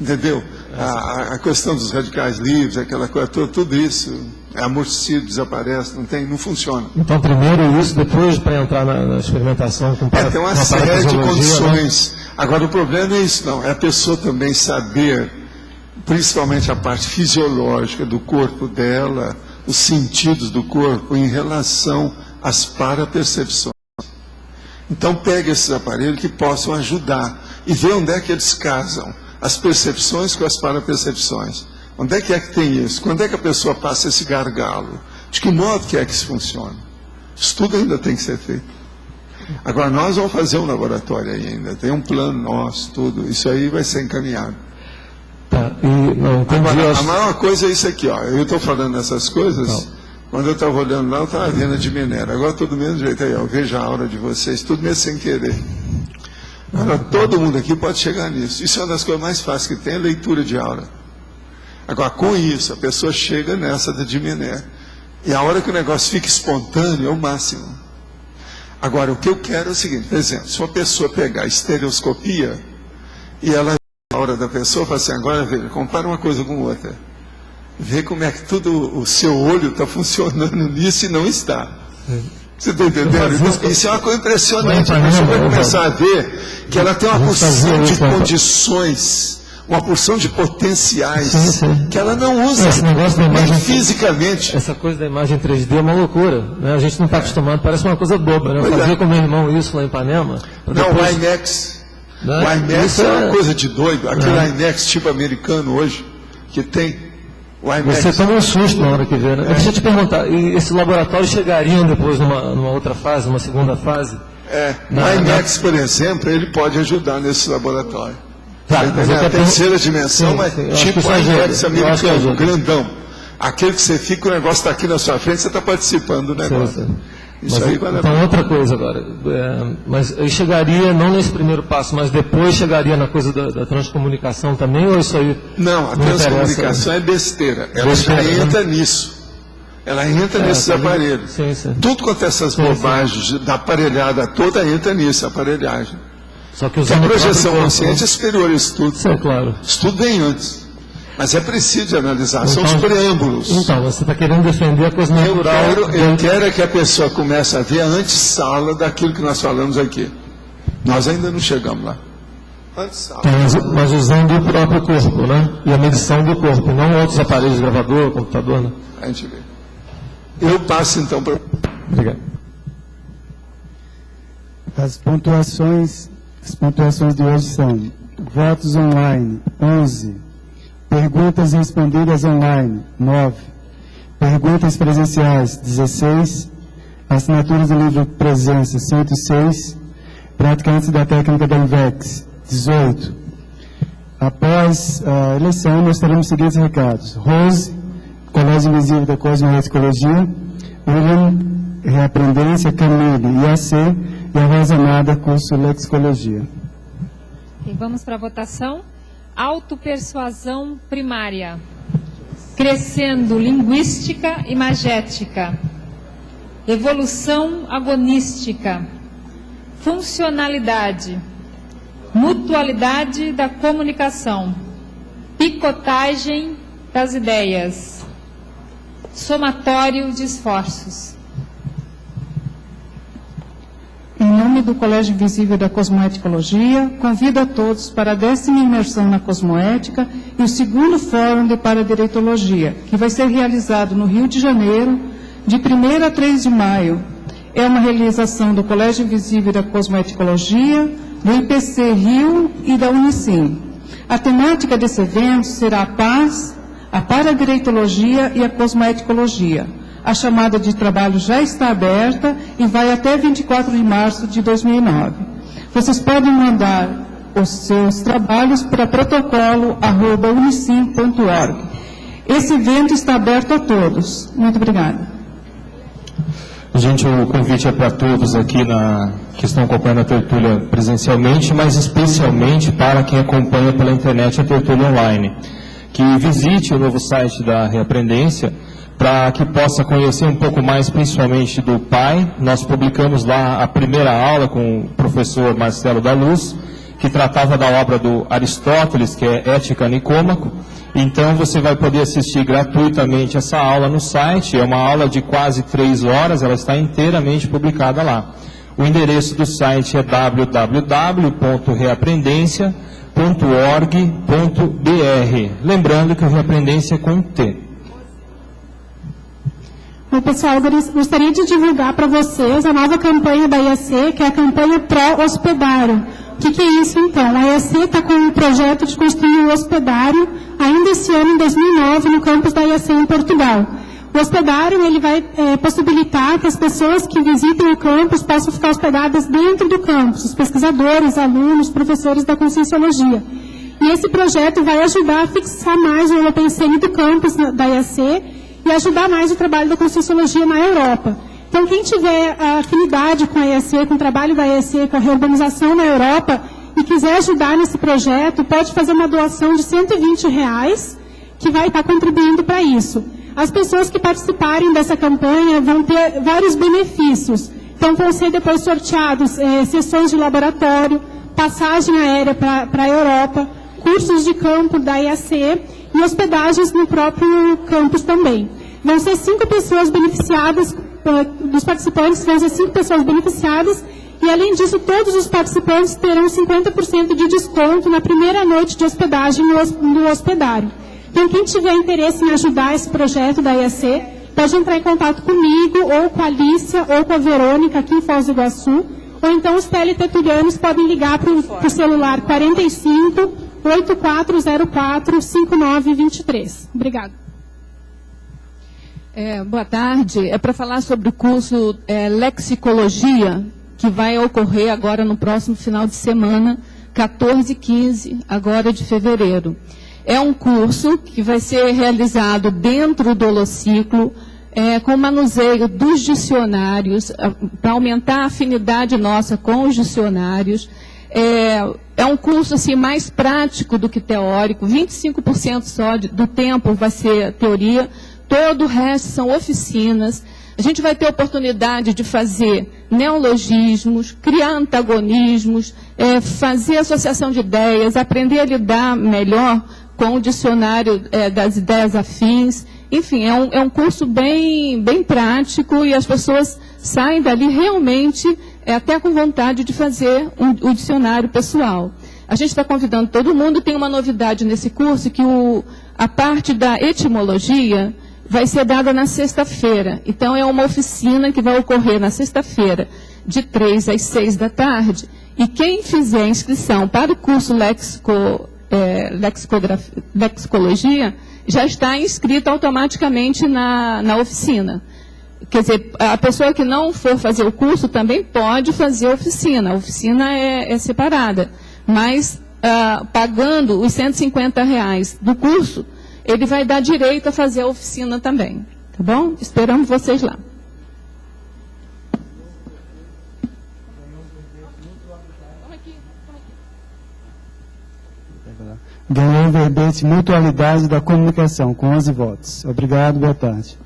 Entendeu? A questão dos radicais livres, aquela coisa toda, tudo isso é amortecido, desaparece, não funciona. Então, primeiro isso, depois para entrar na experimentação com tem uma série de condições. Né? Agora, o problema não é isso, não. É a pessoa também saber, principalmente a parte fisiológica do corpo dela, os sentidos do corpo em relação às parapercepções. Então, pega esses aparelhos que possam ajudar e vê onde é que eles casam. As percepções com as parapercepções. Onde é que tem isso? Quando é que a pessoa passa esse gargalo? De que modo que é que isso funciona? Isso tudo ainda tem que ser feito. Agora, nós vamos fazer um laboratório aí ainda. Tem um plano nosso, tudo. Isso aí vai ser encaminhado. Tá, agora, a maior coisa é isso aqui, ó. Eu estou falando essas coisas. Quando eu estava olhando lá, eu estava vendo de minério. Agora, todo do mesmo jeito aí, ó. Eu vejo a aura de vocês, tudo mesmo sem querer. Agora, todo mundo aqui pode chegar nisso. Isso é uma das coisas mais fáceis que tem, é leitura de aura. Agora, com isso, a pessoa chega nessa da Diminé. E a hora que o negócio fica espontâneo, é o máximo. Agora, o que eu quero é o seguinte, por exemplo, se uma pessoa pegar a estereoscopia, e ela, a hora da pessoa, fala assim, agora, veja, compara uma coisa com outra. Vê como é que tudo, o seu olho está funcionando nisso e não está. Você está entendendo? Então, isso é uma coisa impressionante. A pessoa vai começar a ver que ela tem uma porção de condições uma porção de potenciais Sim. que ela não usa Esse negócio da imagem, fisicamente. Essa coisa da imagem 3D é uma loucura, né? A gente não está acostumado, parece uma coisa boba, né? Eu fazia com meu irmão isso lá em Ipanema. Não, o IMAX. Né? O IMAX Isso é uma coisa de doido. Aquele IMAX tipo americano hoje, que tem o IMAX. Você toma um susto na hora que vê, né? Deixa eu te perguntar, e esse laboratório chegariam depois numa outra fase, numa segunda fase? O IMAX, por exemplo, ele pode ajudar nesse laboratório. Tá, mas a terceira dimensão, mas tipo o IMAX americano, grandão. Aquele que você fica, o negócio está aqui na sua frente, você está participando do negócio. Isso mas, aí vale a então, pena. outra coisa agora. Mas aí chegaria, não nesse primeiro passo, mas depois chegaria na coisa da transcomunicação também, ou isso aí? Não, a transcomunicação é besteira. Ela já entra nisso. Ela entra nesses aparelhos. Tudo quanto essas bobagens da aparelhada toda entra nisso, aparelhagem. Só que a projeção consciente é superior a isso tudo. Claro. Isso tudo vem antes. Mas é preciso de analisar, são os preâmbulos. Então, você está querendo defender a coisa natural. Eu quero que a pessoa comece a ver a antessala daquilo que nós falamos aqui. Nós ainda não chegamos lá. Antessala. Mas usando o próprio corpo, né? E a medição do corpo, não outros aparelhos, gravador, computador, né? A gente vê. Eu passo então para... Obrigado. As pontuações de hoje são: votos online, 11. Perguntas respondidas online, 9. Perguntas presenciais, 16. Assinaturas do livro Presença, 106. Praticantes da técnica da INVEX, 18. Após a eleição, nós teremos os seguintes recados: Rose, Colégio Invisível da Cosmoeticologia; William, Reaprendência; Camille, IAC; e a Rosa Nada, curso Lexicologia. E vamos para a votação. Autopersuasão primária. Crescendo linguística imagética. Evolução agonística. Funcionalidade. Mutualidade da comunicação. Picotagem das ideias. Somatório de esforços. Em nome do Colégio Invisível da Cosmoeticologia, convido a todos para a 10ª imersão na Cosmoética e o 2º Fórum de Paradireitologia, que vai ser realizado no Rio de Janeiro, de 1º a 3 de maio. É uma realização do Colégio Invisível da Cosmoeticologia, do IPC Rio e da Unicim. A temática desse evento será a paz, a paradireitologia e a cosmoeticologia. A chamada de trabalho já está aberta e vai até 24 de março de 2009. Vocês podem mandar os seus trabalhos para protocolo@unicim.org. Esse evento está aberto a todos. Muito obrigada. Gente, o convite é para todos aqui que estão acompanhando a tertúlia presencialmente, mas especialmente para quem acompanha pela internet a tertúlia online. Que visite o novo site da Reaprendência, para que possa conhecer um pouco mais, principalmente do PAI. Nós publicamos lá a primeira aula com o professor Marcelo da Luz, que tratava da obra do Aristóteles, que é Ética Nicômaco. Então você vai poder assistir gratuitamente essa aula no site. É uma aula de quase 3 horas, ela está inteiramente publicada lá. O endereço do site é www.reaprendência.org.br. Lembrando que o Reaprendência é com T. Bom, pessoal, eu gostaria de divulgar para vocês a nova campanha da IAC, que é a campanha pró-hospedário. O que é isso, então? A IAC está com um projeto de construir um hospedário, ainda esse ano, em 2009, no campus da IAC em Portugal. O hospedário ele vai possibilitar que as pessoas que visitem o campus possam ficar hospedadas dentro do campus, os pesquisadores, alunos, professores da Conscienciologia. E esse projeto vai ajudar a fixar mais o Holopensene do campus da IAC, e ajudar mais o trabalho da Conscienciologia na Europa. Então, quem tiver afinidade com a IAC, com o trabalho da IAC, com a reorganização na Europa, e quiser ajudar nesse projeto, pode fazer uma doação de R$120, que vai estar contribuindo para isso. As pessoas que participarem dessa campanha vão ter vários benefícios. Então, vão ser depois sorteados sessões de laboratório, passagem aérea para a Europa, cursos de campo da IAC, e hospedagens no próprio campus também. Vão ser 5 pessoas beneficiadas, dos participantes, vão ser 5 pessoas beneficiadas, E, além disso, todos os participantes terão 50% de desconto na primeira noite de hospedagem no hospedário. Então, quem tiver interesse em ajudar esse projeto da IAC, pode entrar em contato comigo, ou com a Alicia, ou com a Verônica, aqui em Foz do Iguaçu, ou então os teletertulianos podem ligar para o celular 45 8404 5923. Obrigada. Boa tarde. É para falar sobre o curso Lexicologia, que vai ocorrer agora no próximo final de semana, 14 e 15, agora de fevereiro. É um curso que vai ser realizado dentro do Holociclo, com manuseio dos dicionários, para aumentar a afinidade nossa com os dicionários. É um curso assim, mais prático do que teórico, 25% só do tempo vai ser teoria, todo o resto são oficinas. A gente vai ter oportunidade de fazer neologismos, criar antagonismos, fazer associação de ideias, aprender a lidar melhor com o dicionário das ideias afins. Enfim, é um curso bem prático e as pessoas saem dali realmente até com vontade de fazer o dicionário pessoal. A gente está convidando todo mundo. Tem uma novidade nesse curso, que a parte da etimologia vai ser dada na sexta-feira. Então, é uma oficina que vai ocorrer na sexta-feira, de 3 às 6 da tarde. E quem fizer a inscrição para o curso Lexicologia, já está inscrito automaticamente na oficina. Quer dizer, a pessoa que não for fazer o curso também pode fazer a oficina. A oficina é separada. Mas, pagando os R$150 do curso, ele vai dar direito a fazer a oficina também. Tá bom? Esperamos vocês lá. Ganhou o verbete Mutualidade da Comunicação, com 11 votos. Obrigado, boa tarde.